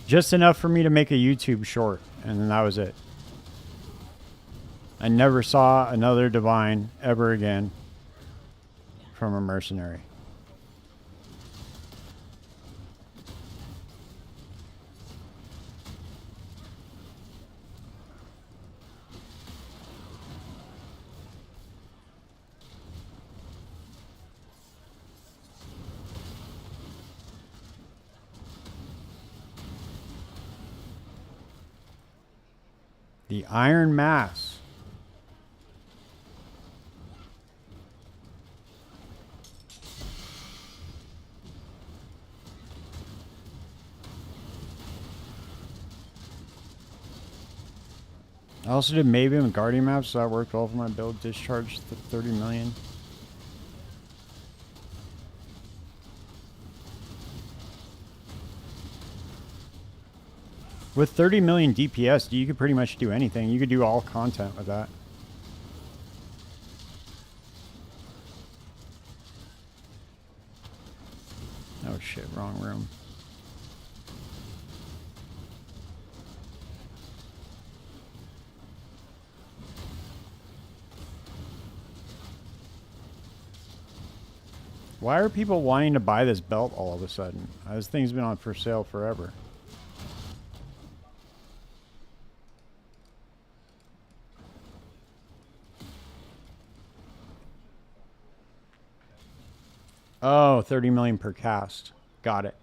Just enough for me to make a YouTube short, and then that was it. I never saw another divine ever again from a mercenary. The Iron Mass. I also did Maven and Guardian maps, so that worked well for my build. Discharged the 30 million. With 30 million DPS, you could pretty much do anything. You could do all content with that. Oh shit, wrong room. Why are people wanting to buy this belt all of a sudden? This thing's been on for sale forever. Oh, 30 million per cast. Got it.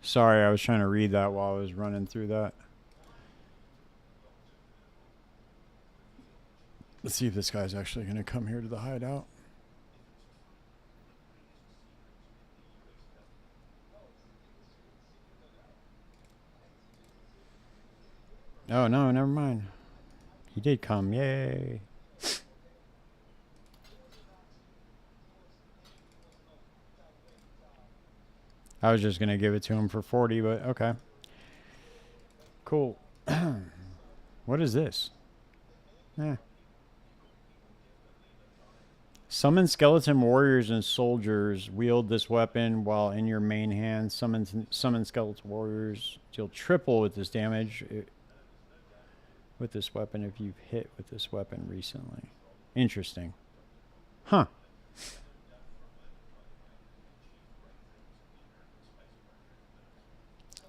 Sorry, I was trying to read that while I was running through that. Let's see if this guy's actually going to come here to the hideout. Oh, no, never mind. He did come. Yay. I was just going to give it to him for 40, but okay. Cool. What is this? Eh. Summon skeleton warriors and soldiers. Wield this weapon while in your main hand. Summon skeleton warriors. Deal triple with this damage with this weapon if you've hit with this weapon recently. Interesting. Huh.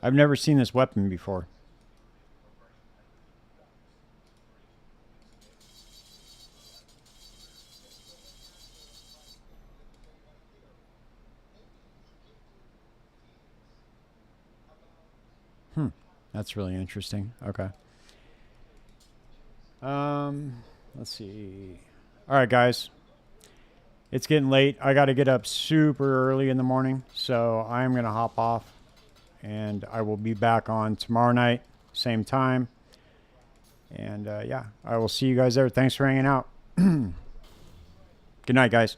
I've never seen this weapon before. That's really interesting. Okay. Let's see. All right, guys. It's getting late. I got to get up super early in the morning, so I'm going to hop off, and I will be back on tomorrow night, same time. And yeah, I will see you guys there. Thanks for hanging out. Good night, guys.